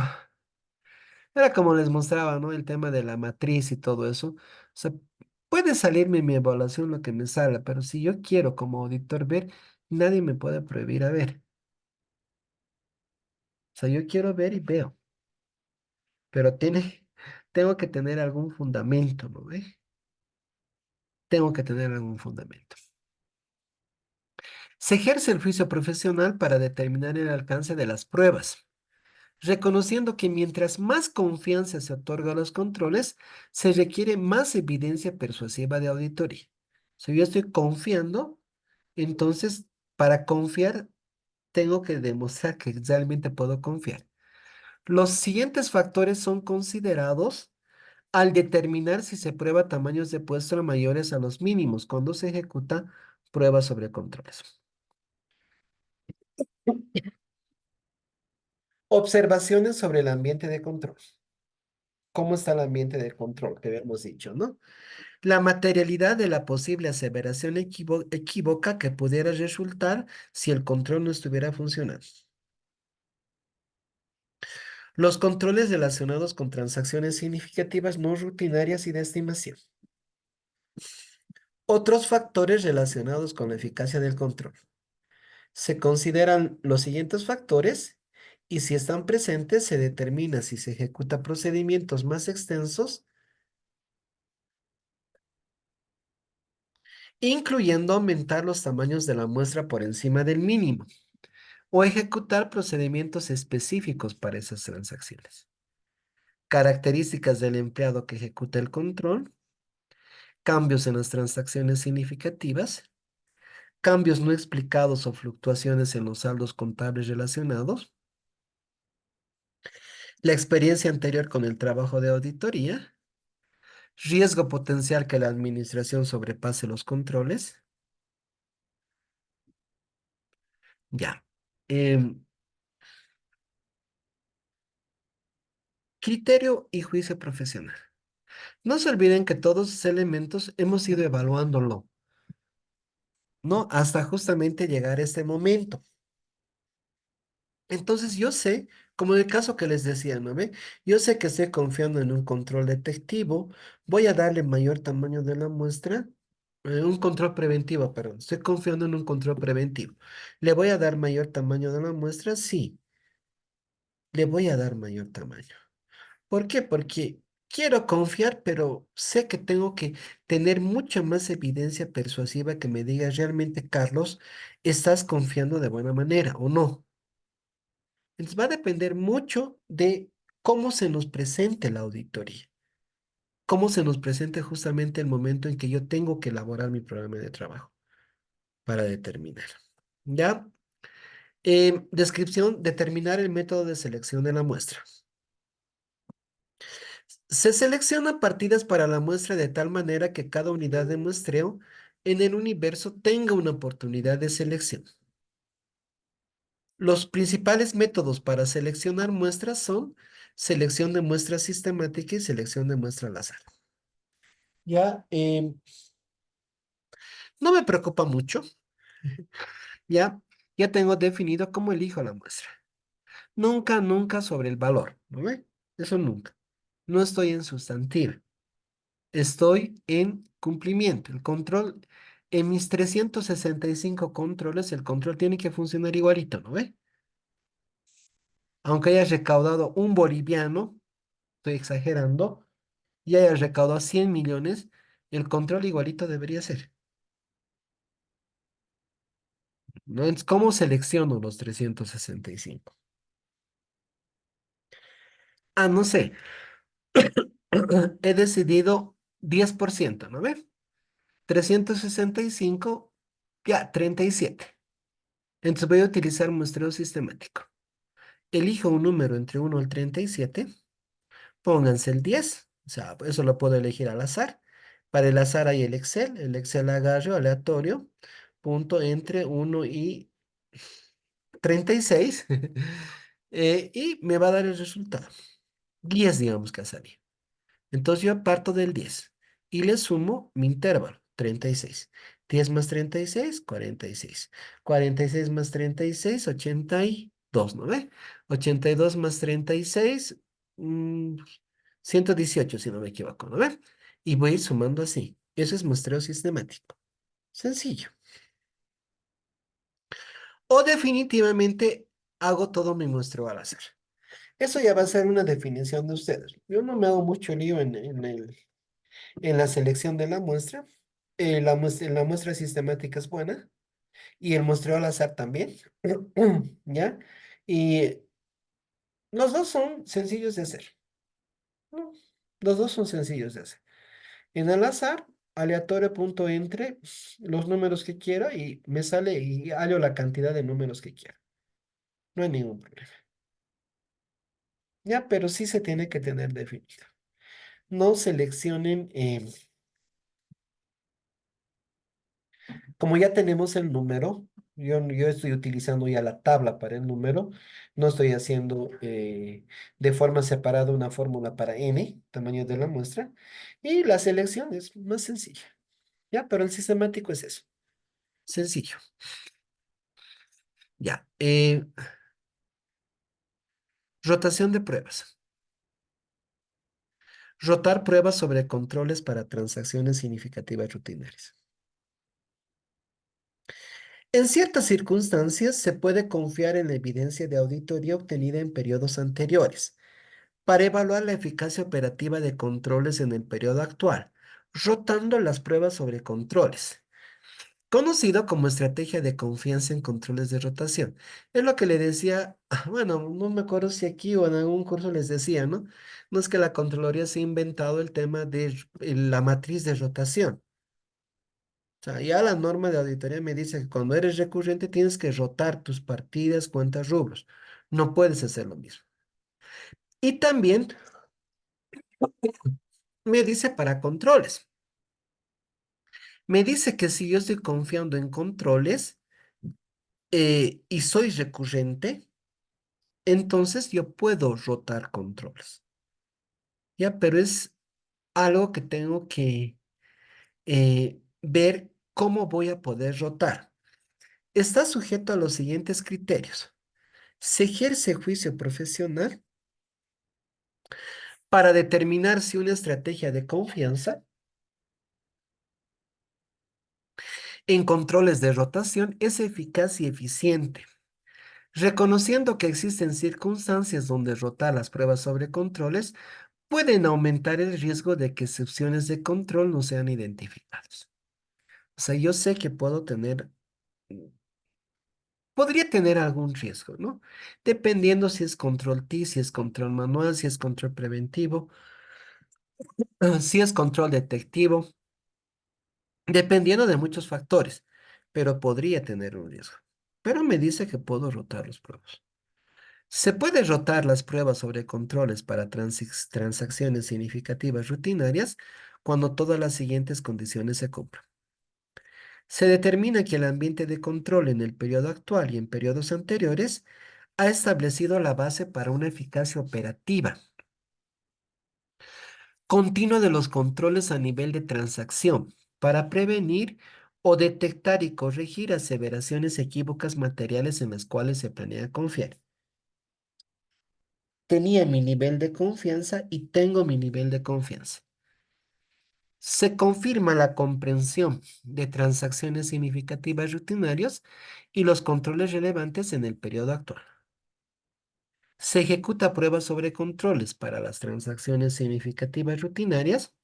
era como les mostraba, ¿no? El tema de la matriz y todo eso. O sea, puede salirme en mi evaluación lo que me salga, pero si yo quiero como auditor ver, nadie me puede prohibir a ver. O sea, yo quiero ver y veo, pero tengo que tener algún fundamento, ¿no ve? Tengo que tener algún fundamento. Se ejerce el juicio profesional para determinar el alcance de las pruebas, reconociendo que mientras más confianza se otorga a los controles, se requiere más evidencia persuasiva de auditoría. Si yo estoy confiando, entonces para confiar tengo que demostrar que realmente puedo confiar. Los siguientes factores son considerados al determinar si se prueba tamaños de puesto mayores a los mínimos cuando se ejecuta pruebas sobre controles. Observaciones sobre el ambiente de control. ¿Cómo está el ambiente de control que habíamos dicho, no? La materialidad de la posible aseveración equívoca que pudiera resultar si el control no estuviera funcionando. Los controles relacionados con transacciones significativas no rutinarias y de estimación. Otros factores relacionados con la eficacia del control. Se consideran los siguientes factores y si están presentes se determina si se ejecuta procedimientos más extensos, incluyendo aumentar los tamaños de la muestra por encima del mínimo o ejecutar procedimientos específicos para esas transacciones. Características del empleado que ejecuta el control, cambios en las transacciones significativas, cambios no explicados o fluctuaciones en los saldos contables relacionados, la experiencia anterior con el trabajo de auditoría, riesgo potencial que la administración sobrepase los controles. Ya. Em, Criterio y juicio profesional. No se olviden que todos esos elementos hemos ido evaluándolo, ¿no? Hasta justamente llegar a este momento. Entonces yo sé, como en el caso que les decía, ¿no ve? Yo sé que estoy confiando en un control detectivo, voy a darle mayor tamaño de la muestra, un control preventivo, perdón, estoy confiando en un control preventivo. ¿Le voy a dar mayor tamaño de la muestra? Sí, le voy a dar mayor tamaño. ¿Por qué? Porque quiero confiar, pero sé que tengo que tener mucha más evidencia persuasiva que me diga realmente, Carlos, ¿estás confiando de buena manera o no? Entonces va a depender mucho de cómo se nos presente la auditoría, cómo se nos presente justamente el momento en que yo tengo que elaborar mi programa de trabajo para determinar. ¿Ya? Descripción, determinar el método de selección de la muestra. Se selecciona partidas para la muestra de tal manera que cada unidad de muestreo en el universo tenga una oportunidad de selección. Los principales métodos para seleccionar muestras son selección de muestra sistemática y selección de muestra al azar. Ya, no me preocupa mucho, ya, ya tengo definido cómo elijo la muestra. Nunca, nunca sobre el valor, ¿no ve? Eso nunca. No estoy en sustantivo, estoy en cumplimiento. El control, en mis 365 controles, el control tiene que funcionar igualito, ¿no ve? Aunque hayas recaudado un boliviano, estoy exagerando, y hayas recaudado 100 millones, el control igualito debería ser. ¿No? Es cómo selecciono los 365. Ah, no sé. He decidido 10%, ¿no ve? 365, ya, 37. Entonces voy a utilizar muestreo sistemático. Elijo un número entre 1 al 37. Pónganse el 10. O sea, eso lo puedo elegir al azar. Para el azar hay el Excel. El Excel agarro aleatorio. Punto entre 1 y 36. Y me va a dar el resultado. 10, digamos que ha salido. Entonces yo parto del 10 y le sumo mi intervalo, 36. 10 más 36, 46. 46 más 36, 82, ¿no ve? 82 más 36, mm, 118, si no me equivoco, ¿no ve? Y voy a ir sumando así. Eso es muestreo sistemático. Sencillo. O definitivamente hago todo mi muestreo al azar. Eso ya va a ser una definición de ustedes. Yo no me hago mucho lío en la selección de la muestra. La muestra sistemática es buena y el muestreo al azar también. ¿Ya? Y los dos son sencillos de hacer, ¿no? Los dos son sencillos de hacer. En el azar, aleatorio punto entre los números que quiera y me sale y hallo la cantidad de números que quiera. No hay ningún problema. Ya, pero sí se tiene que tener definido. No seleccionen como ya tenemos el número, yo estoy utilizando ya la tabla para el número, no estoy haciendo de forma separada una fórmula para n, tamaño de la muestra, y la selección es más sencilla, ¿ya? Pero el sistemático es eso, sencillo, ya. Rotación de pruebas. Rotar pruebas sobre controles para transacciones significativas rutinarias. En ciertas circunstancias se puede confiar en la evidencia de auditoría obtenida en periodos anteriores para evaluar la eficacia operativa de controles en el periodo actual, rotando las pruebas sobre controles, conocido como estrategia de confianza en controles de rotación. Es lo que le decía, bueno, no me acuerdo si aquí o en algún curso les decía, ¿no? No es que la Contraloría se ha inventado el tema de la matriz de rotación. O sea, ya la norma de auditoría me dice que cuando eres recurrente tienes que rotar tus partidas, cuentas, rubros. No puedes hacer lo mismo. Y también me dice para controles. Me dice que si yo estoy confiando en controles y soy recurrente, entonces yo puedo rotar controles. Ya, pero es algo que tengo que ver cómo voy a poder rotar. Está sujeto a los siguientes criterios. Se ejerce juicio profesional para determinar si una estrategia de confianza en controles de rotación es eficaz y eficiente. Reconociendo que existen circunstancias donde rotar las pruebas sobre controles pueden aumentar el riesgo de que excepciones de control no sean identificadas. O sea, yo sé que podría tener algún riesgo, ¿no? Dependiendo si es control T, si es control manual, si es control preventivo, si es control detectivo, dependiendo de muchos factores, pero podría tener un riesgo. Pero me dice que puedo rotar los pruebas. Se puede rotar las pruebas sobre controles para transacciones significativas rutinarias cuando todas las siguientes condiciones se cumplan. Se determina que el ambiente de control en el periodo actual y en periodos anteriores ha establecido la base para una eficacia operativa continua de los controles a nivel de transacción para prevenir o detectar y corregir aseveraciones equívocas materiales en las cuales se planea confiar. tenía mi nivel de confianza y tengo mi nivel de confianza. Se confirma la comprensión de transacciones significativas rutinarias y los controles relevantes en el periodo actual. Se ejecuta pruebas sobre controles para las transacciones significativas rutinarias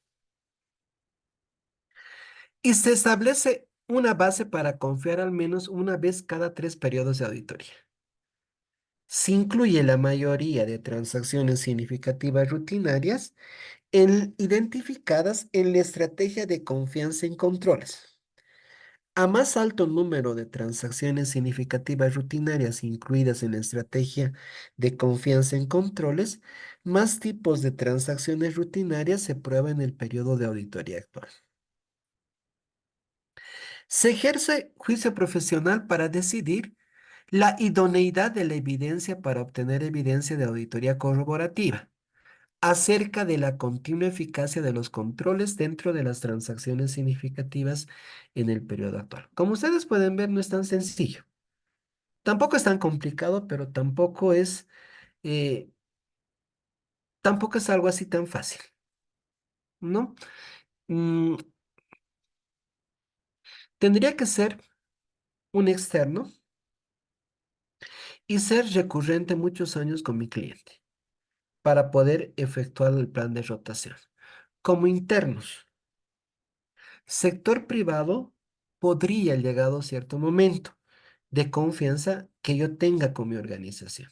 y se establece una base para confiar al menos una vez cada 3 periodos de auditoría. Se incluye la mayoría de transacciones significativas rutinarias identificadas en la estrategia de confianza en controles. A más alto número de transacciones significativas rutinarias incluidas en la estrategia de confianza en controles, más tipos de transacciones rutinarias se prueban en el periodo de auditoría actual. Se ejerce juicio profesional para decidir la idoneidad de la evidencia para obtener evidencia de auditoría corroborativa acerca de la continua eficacia de los controles dentro de las transacciones significativas en el periodo actual. Como ustedes pueden ver, no es tan sencillo. Tampoco es tan complicado, pero eh, tampoco es algo así tan fácil, ¿no? Mm, tendría que ser un externo y ser recurrente muchos años con mi cliente para poder efectuar el plan de rotación. Como internos, sector privado podría, llegado a cierto momento de confianza que yo tenga con mi organización.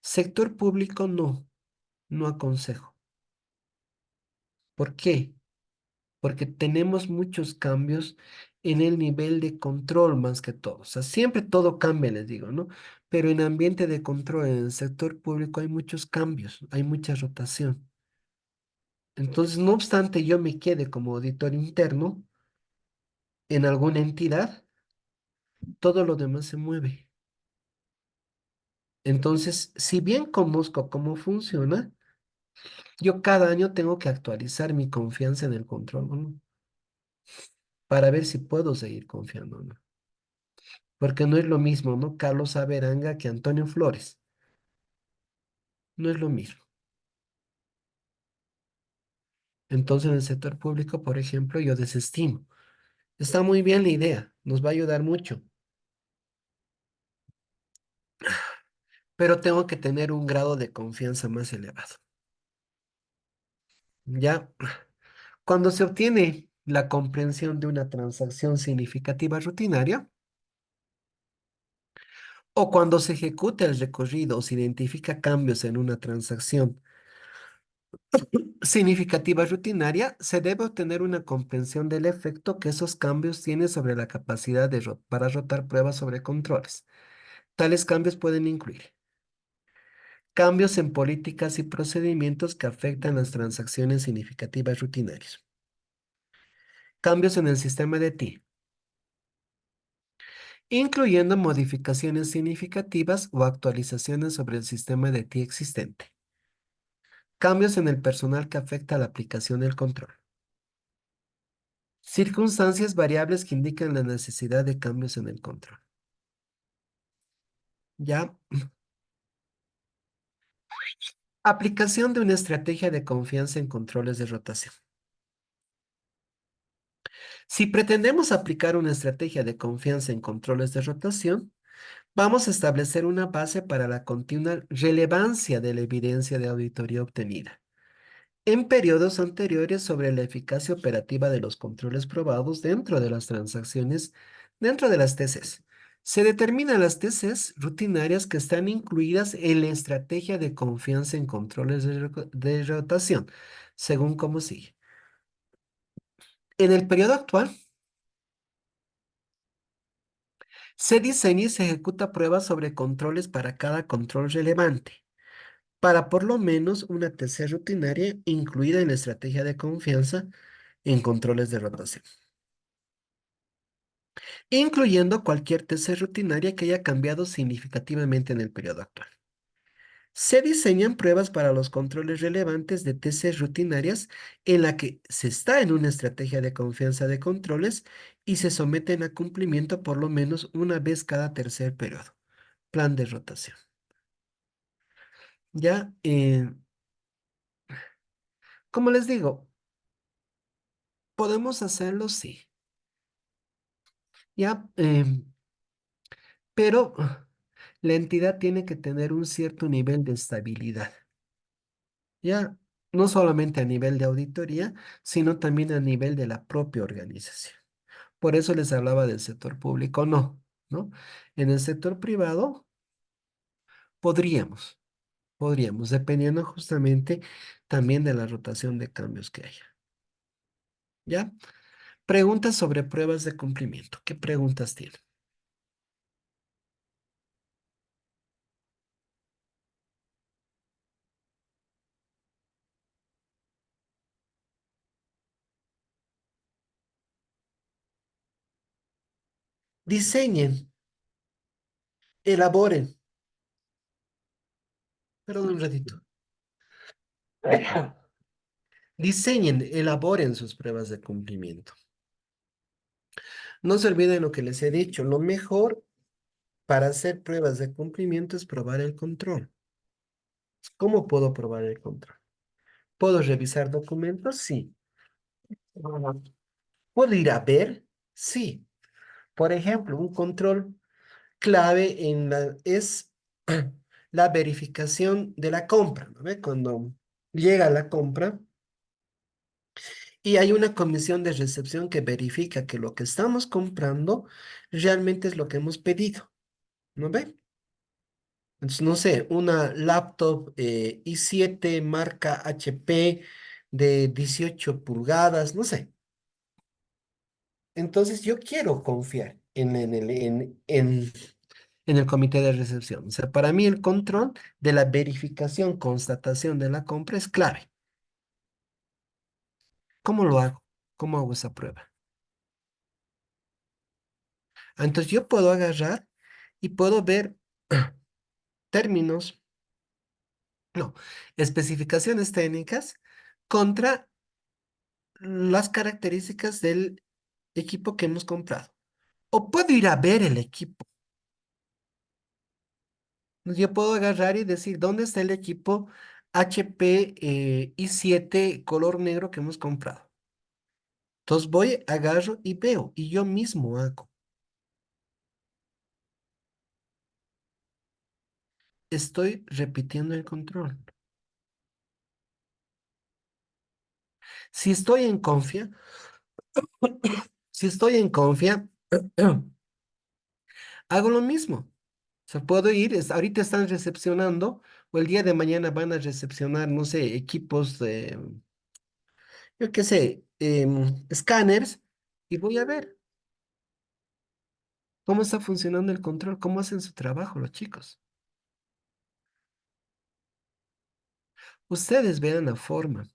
Sector público no aconsejo. ¿Por qué? Porque tenemos muchos cambios en el nivel de control más que todo. O sea, siempre todo cambia, les digo, ¿no? Pero en ambiente de control, en el sector público hay muchos cambios, hay mucha rotación. Entonces, no obstante yo me quede como auditor interno en alguna entidad, todo lo demás se mueve. Entonces, si bien conozco cómo funciona, yo cada año tengo que actualizar mi confianza en el control, ¿no? Para ver si puedo seguir confiando, ¿no? Porque no es lo mismo, ¿no? Carlos Averanga que Antonio Flores. No es lo mismo. Entonces, en el sector público, por ejemplo, yo desestimo. Está muy bien la idea, nos va a ayudar mucho, pero tengo que tener un grado de confianza más elevado. Ya, cuando se obtiene la comprensión de una transacción significativa rutinaria, o cuando se ejecuta el recorrido o se identifica cambios en una transacción significativa rutinaria, se debe obtener una comprensión del efecto que esos cambios tienen sobre la capacidad para rotar pruebas sobre controles. Tales cambios pueden incluir cambios en políticas y procedimientos que afectan las transacciones significativas rutinarias, cambios en el sistema de TI, incluyendo modificaciones significativas o actualizaciones sobre el sistema de TI existente, cambios en el personal que afecta a la aplicación del control. Circunstancias variables que indican la necesidad de cambios en el control. Ya, aplicación de una estrategia de confianza en controles de rotación. Si pretendemos aplicar una estrategia de confianza en controles de rotación, vamos a establecer una base para la continua relevancia de la evidencia de auditoría obtenida en periodos anteriores sobre la eficacia operativa de los controles probados dentro de las transacciones, dentro de las TCs. Se determinan las TCs rutinarias que están incluidas en la estrategia de confianza en controles de rotación, según como sigue. En el periodo actual, se diseña y se ejecuta pruebas sobre controles para cada control relevante, para por lo menos una TC rutinaria incluida en la estrategia de confianza en controles de rotación, incluyendo cualquier TC rutinaria que haya cambiado significativamente en el periodo actual. Se diseñan pruebas para los controles relevantes de TC rutinarias en la que se está en una estrategia de confianza de controles y se someten a cumplimiento por lo menos una vez cada tercer periodo. Plan de rotación. Ya, como les digo, podemos hacerlo, sí, ya, pero la entidad tiene que tener un cierto nivel de estabilidad, ya, no solamente a nivel de auditoría, sino también a nivel de la propia organización. Por eso les hablaba del sector público, no, ¿no? En el sector privado podríamos, podríamos, dependiendo justamente también de la rotación de cambios que haya, ¿ya? Preguntas sobre pruebas de cumplimiento. ¿Qué preguntas tiene? Diseñen, elaboren, perdón un ratito. Diseñen, elaboren sus pruebas de cumplimiento. No se olviden lo que les he dicho. Lo mejor para hacer pruebas de cumplimiento es probar el control. ¿Cómo puedo probar el control? ¿Puedo revisar documentos? Sí. Ujú. ¿Puedo ir a ver? Sí. Por ejemplo, un control clave es la verificación de la compra, ¿no ve? Cuando llega la compra y hay una comisión de recepción que verifica que lo que estamos comprando realmente es lo que hemos pedido, ¿no ve? Entonces, no sé, una laptop i7 marca HP de 18 pulgadas, no sé. Entonces, yo quiero confiar en el comité de recepción. O sea, para mí el control de la verificación, constatación de la compra es clave. ¿Cómo lo hago? ¿Cómo hago esa prueba? Entonces yo puedo agarrar y puedo ver términos, no, especificaciones técnicas contra las características del equipo que hemos comprado. O puedo ir a ver el equipo. Yo puedo agarrar y decir, ¿dónde está el equipo HP i7 color negro que hemos comprado? Entonces voy, agarro y veo, y yo mismo hago. Estoy repitiendo el control. Si estoy en confia, si estoy en confia, hago lo mismo. O sea, puedo ir, ahorita están recepcionando, o el día de mañana van a recepcionar, no sé, equipos de, yo qué sé, escáneres, y voy a ver cómo está funcionando el control, cómo hacen su trabajo los chicos. Ustedes vean la forma,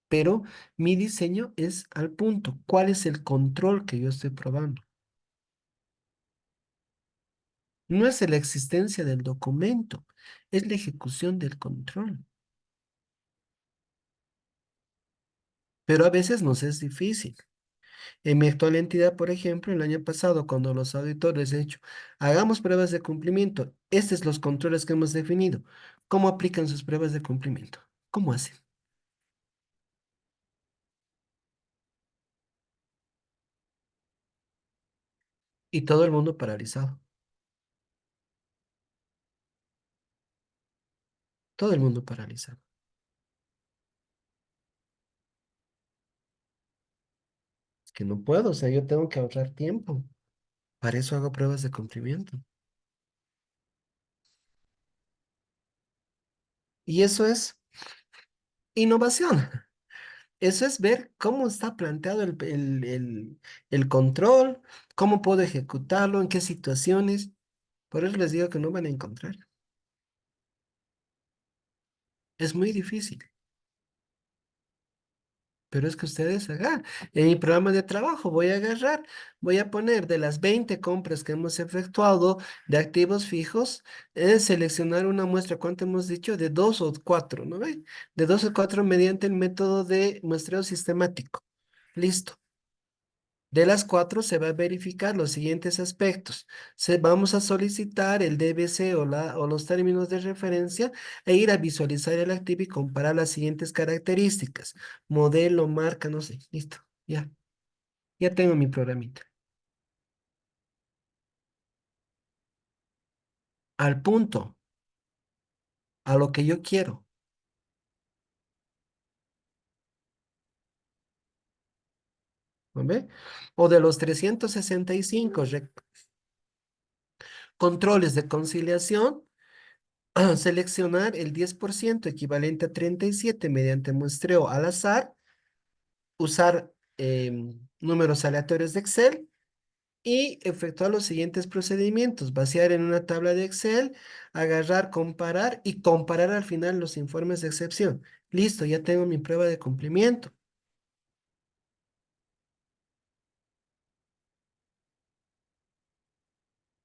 pero mi diseño es al punto. ¿Cuál es el control que yo estoy probando? No es la existencia del documento, es la ejecución del control. Pero a veces nos es difícil. En mi actual entidad, por ejemplo, el año pasado, cuando los auditores he hecho, hagamos pruebas de cumplimiento, estos son los controles que hemos definido. ¿Cómo aplican sus pruebas de cumplimiento? ¿Cómo hacen? Y todo el mundo paralizado. Todo el mundo paralizado. Es que no puedo, o sea, yo tengo que ahorrar tiempo. Para eso hago pruebas de cumplimiento. Y eso es innovación. Eso es ver cómo está planteado el control, cómo puedo ejecutarlo, en qué situaciones. Por eso les digo que no van a encontrar. Es muy difícil, pero es que ustedes hagan. En mi programa de trabajo voy a agarrar, voy a poner de las 20 compras que hemos efectuado de activos fijos, seleccionar una muestra, ¿cuánto hemos dicho? De dos o cuatro, ¿no ve? De dos o cuatro mediante el método de muestreo sistemático. Listo. De las cuatro se va a verificar los siguientes aspectos. Vamos a solicitar el DBC o los términos de referencia e ir a visualizar el activo y comparar las siguientes características. Modelo, marca, no sé. Listo. Ya. Ya tengo mi programita. Al punto, a lo que yo quiero. ¿No ve? O de los 365 controles de conciliación, seleccionar el 10% equivalente a 37 mediante muestreo al azar, usar números aleatorios de Excel y efectuar los siguientes procedimientos. Vaciar en una tabla de Excel, agarrar, comparar y comparar al final los informes de excepción. Listo, ya tengo mi prueba de cumplimiento.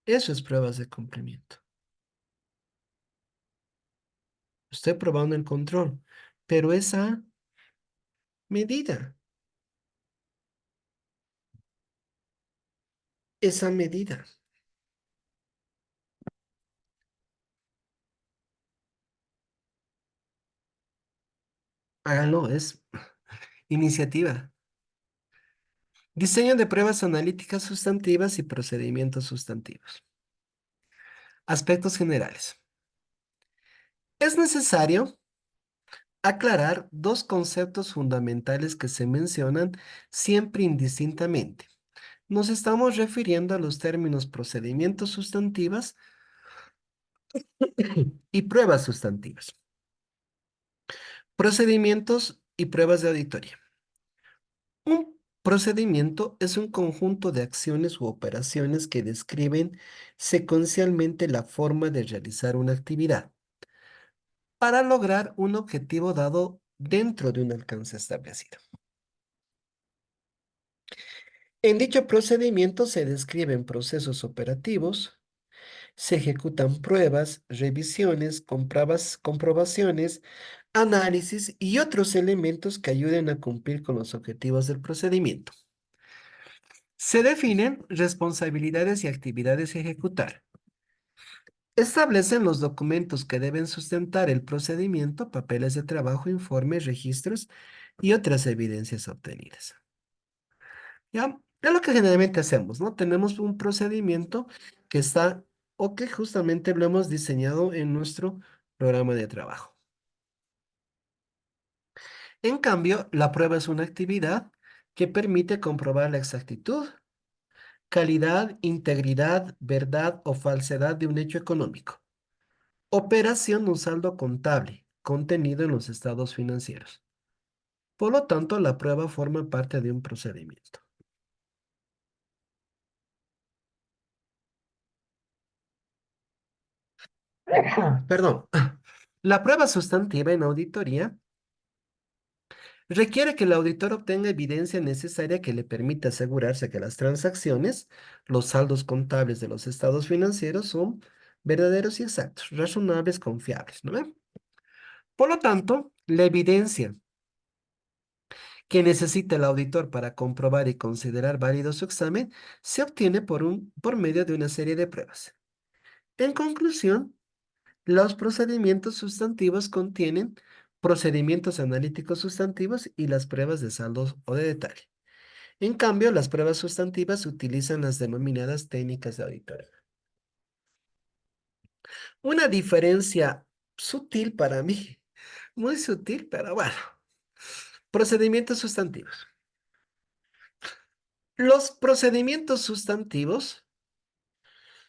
Eso es pruebas de cumplimiento. Estoy probando el control, pero esa medida, esa medida, háganlo, es iniciativa. Diseño de pruebas analíticas sustantivas y procedimientos sustantivos. Aspectos generales. Es necesario aclarar dos conceptos fundamentales que se mencionan siempre indistintamente. Nos estamos refiriendo a los términos procedimientos sustantivas y pruebas sustantivas. Procedimientos y pruebas de auditoría. Un procedimiento es un conjunto de acciones u operaciones que describen secuencialmente la forma de realizar una actividad para lograr un objetivo dado dentro de un alcance establecido. En dicho procedimiento se describen procesos operativos, se ejecutan pruebas, revisiones, comprobaciones, análisis y otros elementos que ayuden a cumplir con los objetivos del procedimiento. Se definen responsabilidades y actividades a ejecutar. Establecen los documentos que deben sustentar el procedimiento, papeles de trabajo, informes, registros y otras evidencias obtenidas. ¿Ya? Es lo que generalmente hacemos, ¿no? Tenemos un procedimiento que está o que justamente lo hemos diseñado en nuestro programa de trabajo. En cambio, la prueba es una actividad que permite comprobar la exactitud, calidad, integridad, verdad o falsedad de un hecho económico. Operación un saldo contable contenido en los estados financieros. Por lo tanto, la prueba forma parte de un procedimiento. Perdón. La prueba sustantiva en auditoría requiere que el auditor obtenga evidencia necesaria que le permita asegurarse que las transacciones, los saldos contables de los estados financieros son verdaderos y exactos, razonables, confiables, ¿no ve? Por lo tanto, la evidencia que necesita el auditor para comprobar y considerar válido su examen se obtiene por medio de una serie de pruebas. En conclusión, los procedimientos sustantivos contienen procedimientos analíticos sustantivos y las pruebas de saldos o de detalle. En cambio, las pruebas sustantivas utilizan las denominadas técnicas de auditoría. Una diferencia sutil para mí, muy sutil, pero bueno. Procedimientos sustantivos. Los procedimientos sustantivos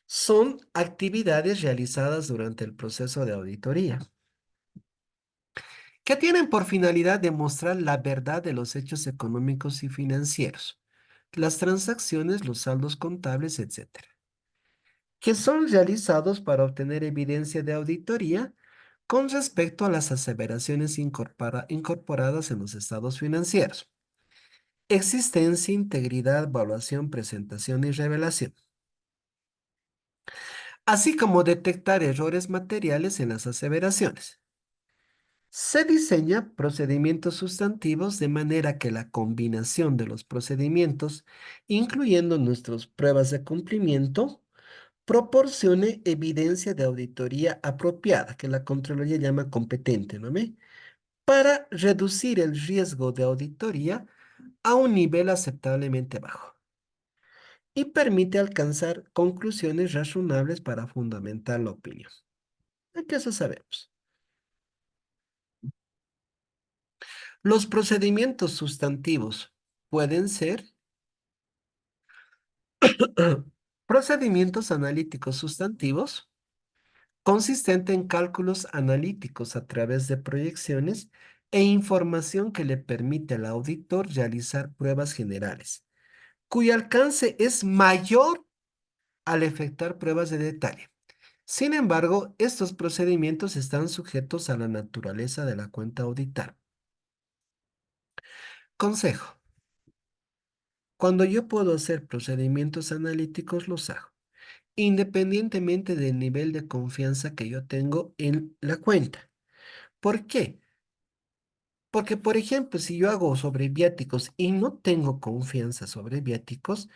son actividades realizadas durante el proceso de auditoría que tienen por finalidad demostrar la verdad de los hechos económicos y financieros, las transacciones, los saldos contables, etcétera, que son realizados para obtener evidencia de auditoría con respecto a las aseveraciones incorporadas en los estados financieros. Existencia, integridad, evaluación, presentación y revelación, así como detectar errores materiales en las aseveraciones. Se diseña procedimientos sustantivos de manera que la combinación de los procedimientos, incluyendo nuestras pruebas de cumplimiento, proporcione evidencia de auditoría apropiada, que la Contraloría llama competente, ¿no ve? Para reducir el riesgo de auditoría a un nivel aceptablemente bajo y permite alcanzar conclusiones razonables para fundamentar la opinión. ¿Qué eso sabemos? Los procedimientos sustantivos pueden ser procedimientos analíticos sustantivos, consistente en cálculos analíticos a través de proyecciones e información que le permite al auditor realizar pruebas generales, cuyo alcance es mayor al efectuar pruebas de detalle. Sin embargo, estos procedimientos están sujetos a la naturaleza de la cuenta auditar. Consejo. Cuando yo puedo hacer procedimientos analíticos, los hago, independientemente del nivel de confianza que yo tengo en la cuenta. ¿Por qué? Porque, por ejemplo, si yo hago sobre viáticos y no tengo confianza sobre viáticos,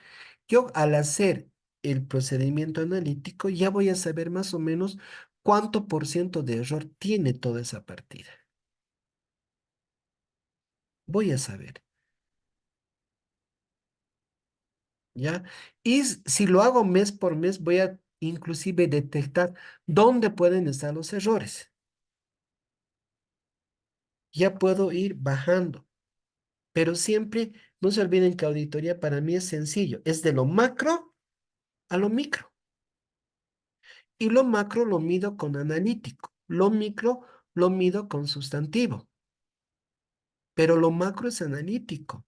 yo al hacer el procedimiento analítico ya voy a saber más o menos cuánto por ciento de error tiene toda esa partida. Voy a saber, ¿ya? Y si lo hago mes por mes, voy a inclusive detectar dónde pueden estar los errores. Ya puedo ir bajando, pero siempre no se olviden que auditoría para mí es sencillo, es de lo macro a lo micro. Y lo macro lo mido con analítico, lo micro lo mido con sustantivo, pero lo macro es analítico.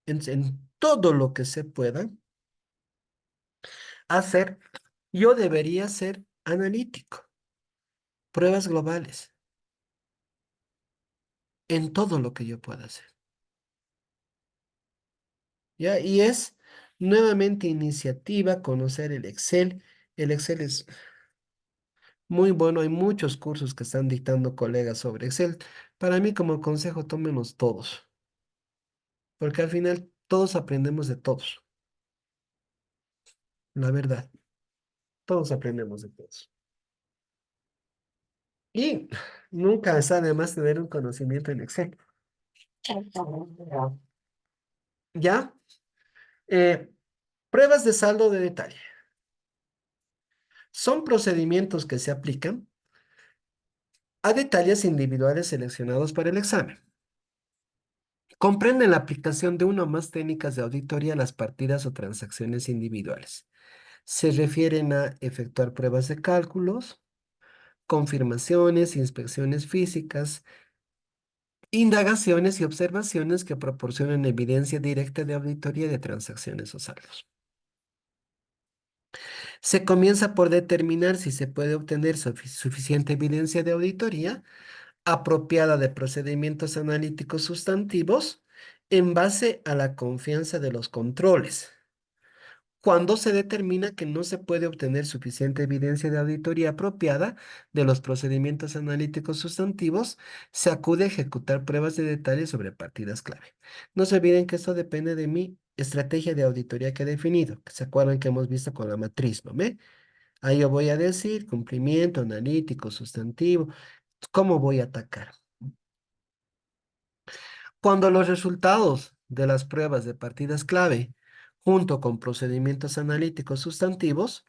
En todo lo que se pueda hacer, yo debería ser analítico, pruebas globales, en todo lo que yo pueda hacer. ¿Ya? Y es nuevamente iniciativa, conocer el Excel. El Excel es muy bueno, hay muchos cursos que están dictando colegas sobre Excel. Para mí, como consejo, tómenos todos, porque al final todos aprendemos de todos, la verdad, todos aprendemos de todos. Y nunca está de más tener un conocimiento en Excel. ¿Ya? Eh, Pruebas de saldo de detalle. Son procedimientos que se aplican a detalles individuales seleccionados para el examen. Comprenden la aplicación de una o más técnicas de auditoría a las partidas o transacciones individuales. Se refieren a efectuar pruebas de cálculos, confirmaciones, inspecciones físicas, indagaciones y observaciones que proporcionan evidencia directa de auditoría de transacciones o saldos. Se comienza por determinar si se puede obtener suficiente evidencia de auditoría apropiada de procedimientos analíticos sustantivos en base a la confianza de los controles. Cuando se determina que no se puede obtener suficiente evidencia de auditoría apropiada de los procedimientos analíticos sustantivos, se acude a ejecutar pruebas de detalle sobre partidas clave. No se olviden que esto depende de mi estrategia de auditoría que he definido, que se acuerdan que hemos visto con la matriz, ¿no ve? Ahí yo voy a decir cumplimiento analítico, sustantivo, cómo voy a atacar. Cuando los resultados de las pruebas de partidas clave, junto con procedimientos analíticos sustantivos,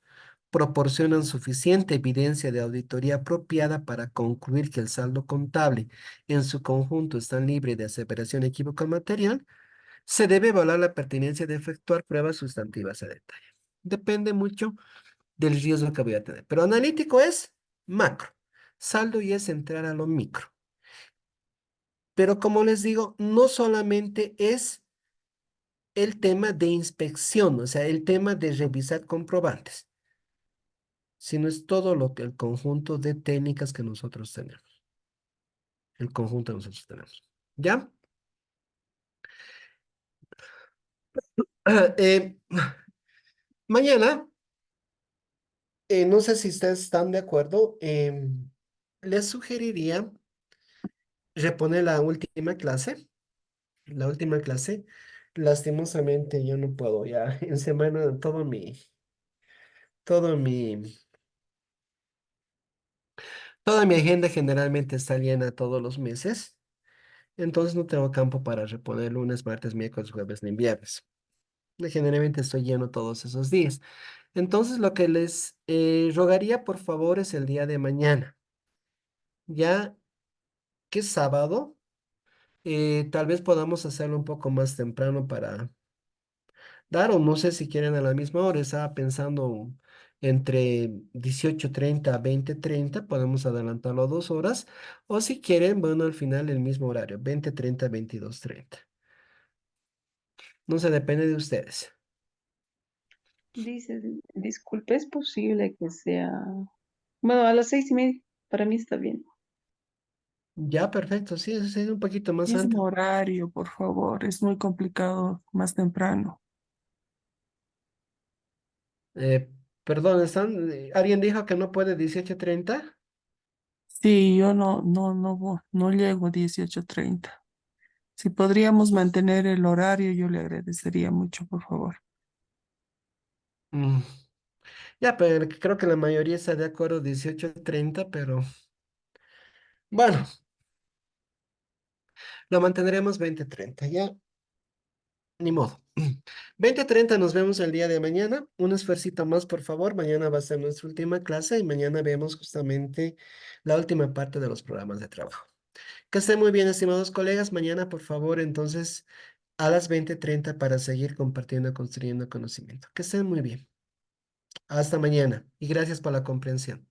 proporcionan suficiente evidencia de auditoría apropiada para concluir que el saldo contable en su conjunto está libre de aseveración equívoca material, se debe evaluar la pertinencia de efectuar pruebas sustantivas a detalle. Depende mucho del riesgo que voy a tener. Pero analítico es macro. Saldo y es entrar a lo micro. Pero como les digo, no solamente es el tema de inspección, o sea, el tema de revisar comprobantes, sino es todo lo que el conjunto de técnicas que nosotros tenemos, el conjunto que nosotros tenemos. ¿Ya? Eh, Mañana, no sé si ustedes están de acuerdo, Les sugeriría reponer la última clase. La última clase, lastimosamente yo no puedo ya en semana todo mi, toda mi agenda generalmente está llena todos los meses, entonces no tengo campo para reponer lunes, martes, miércoles, jueves ni viernes. Generalmente estoy lleno todos esos días. Entonces lo que les rogaría por favor es el día de mañana, ya que es sábado, tal vez podamos hacerlo un poco más temprano para claro, no sé si quieren a la misma hora, estaba pensando entre 18:30 a 20:30, podemos adelantarlo a 2 horas, o si quieren, bueno, al final el mismo horario, 20:30 a 22:30. No sé, depende de ustedes. Dice, disculpe, ¿es posible que sea, bueno, a las 6:30? Para mí está bien. Ya, perfecto, sí, eso es un poquito más antes. Mismo horario, por favor, es muy complicado más temprano. Eh, Perdón, ¿alguien dijo que no puede 18:30? Sí, yo no llego 18:30. Si podríamos mantener el horario, yo le agradecería mucho, por favor. Mm, ya, pero creo que la mayoría está de acuerdo 18:30, pero bueno, lo mantendremos 20:30, ya. Ni modo. 20:30 nos vemos el día de mañana. Un esfuercito más, por favor. Mañana va a ser nuestra última clase y mañana vemos justamente la última parte de los programas de trabajo. Que estén muy bien, estimados colegas. Mañana, por favor, entonces, a las 20:30 para seguir compartiendo, construyendo conocimiento. Que estén muy bien. Hasta mañana y gracias por la comprensión.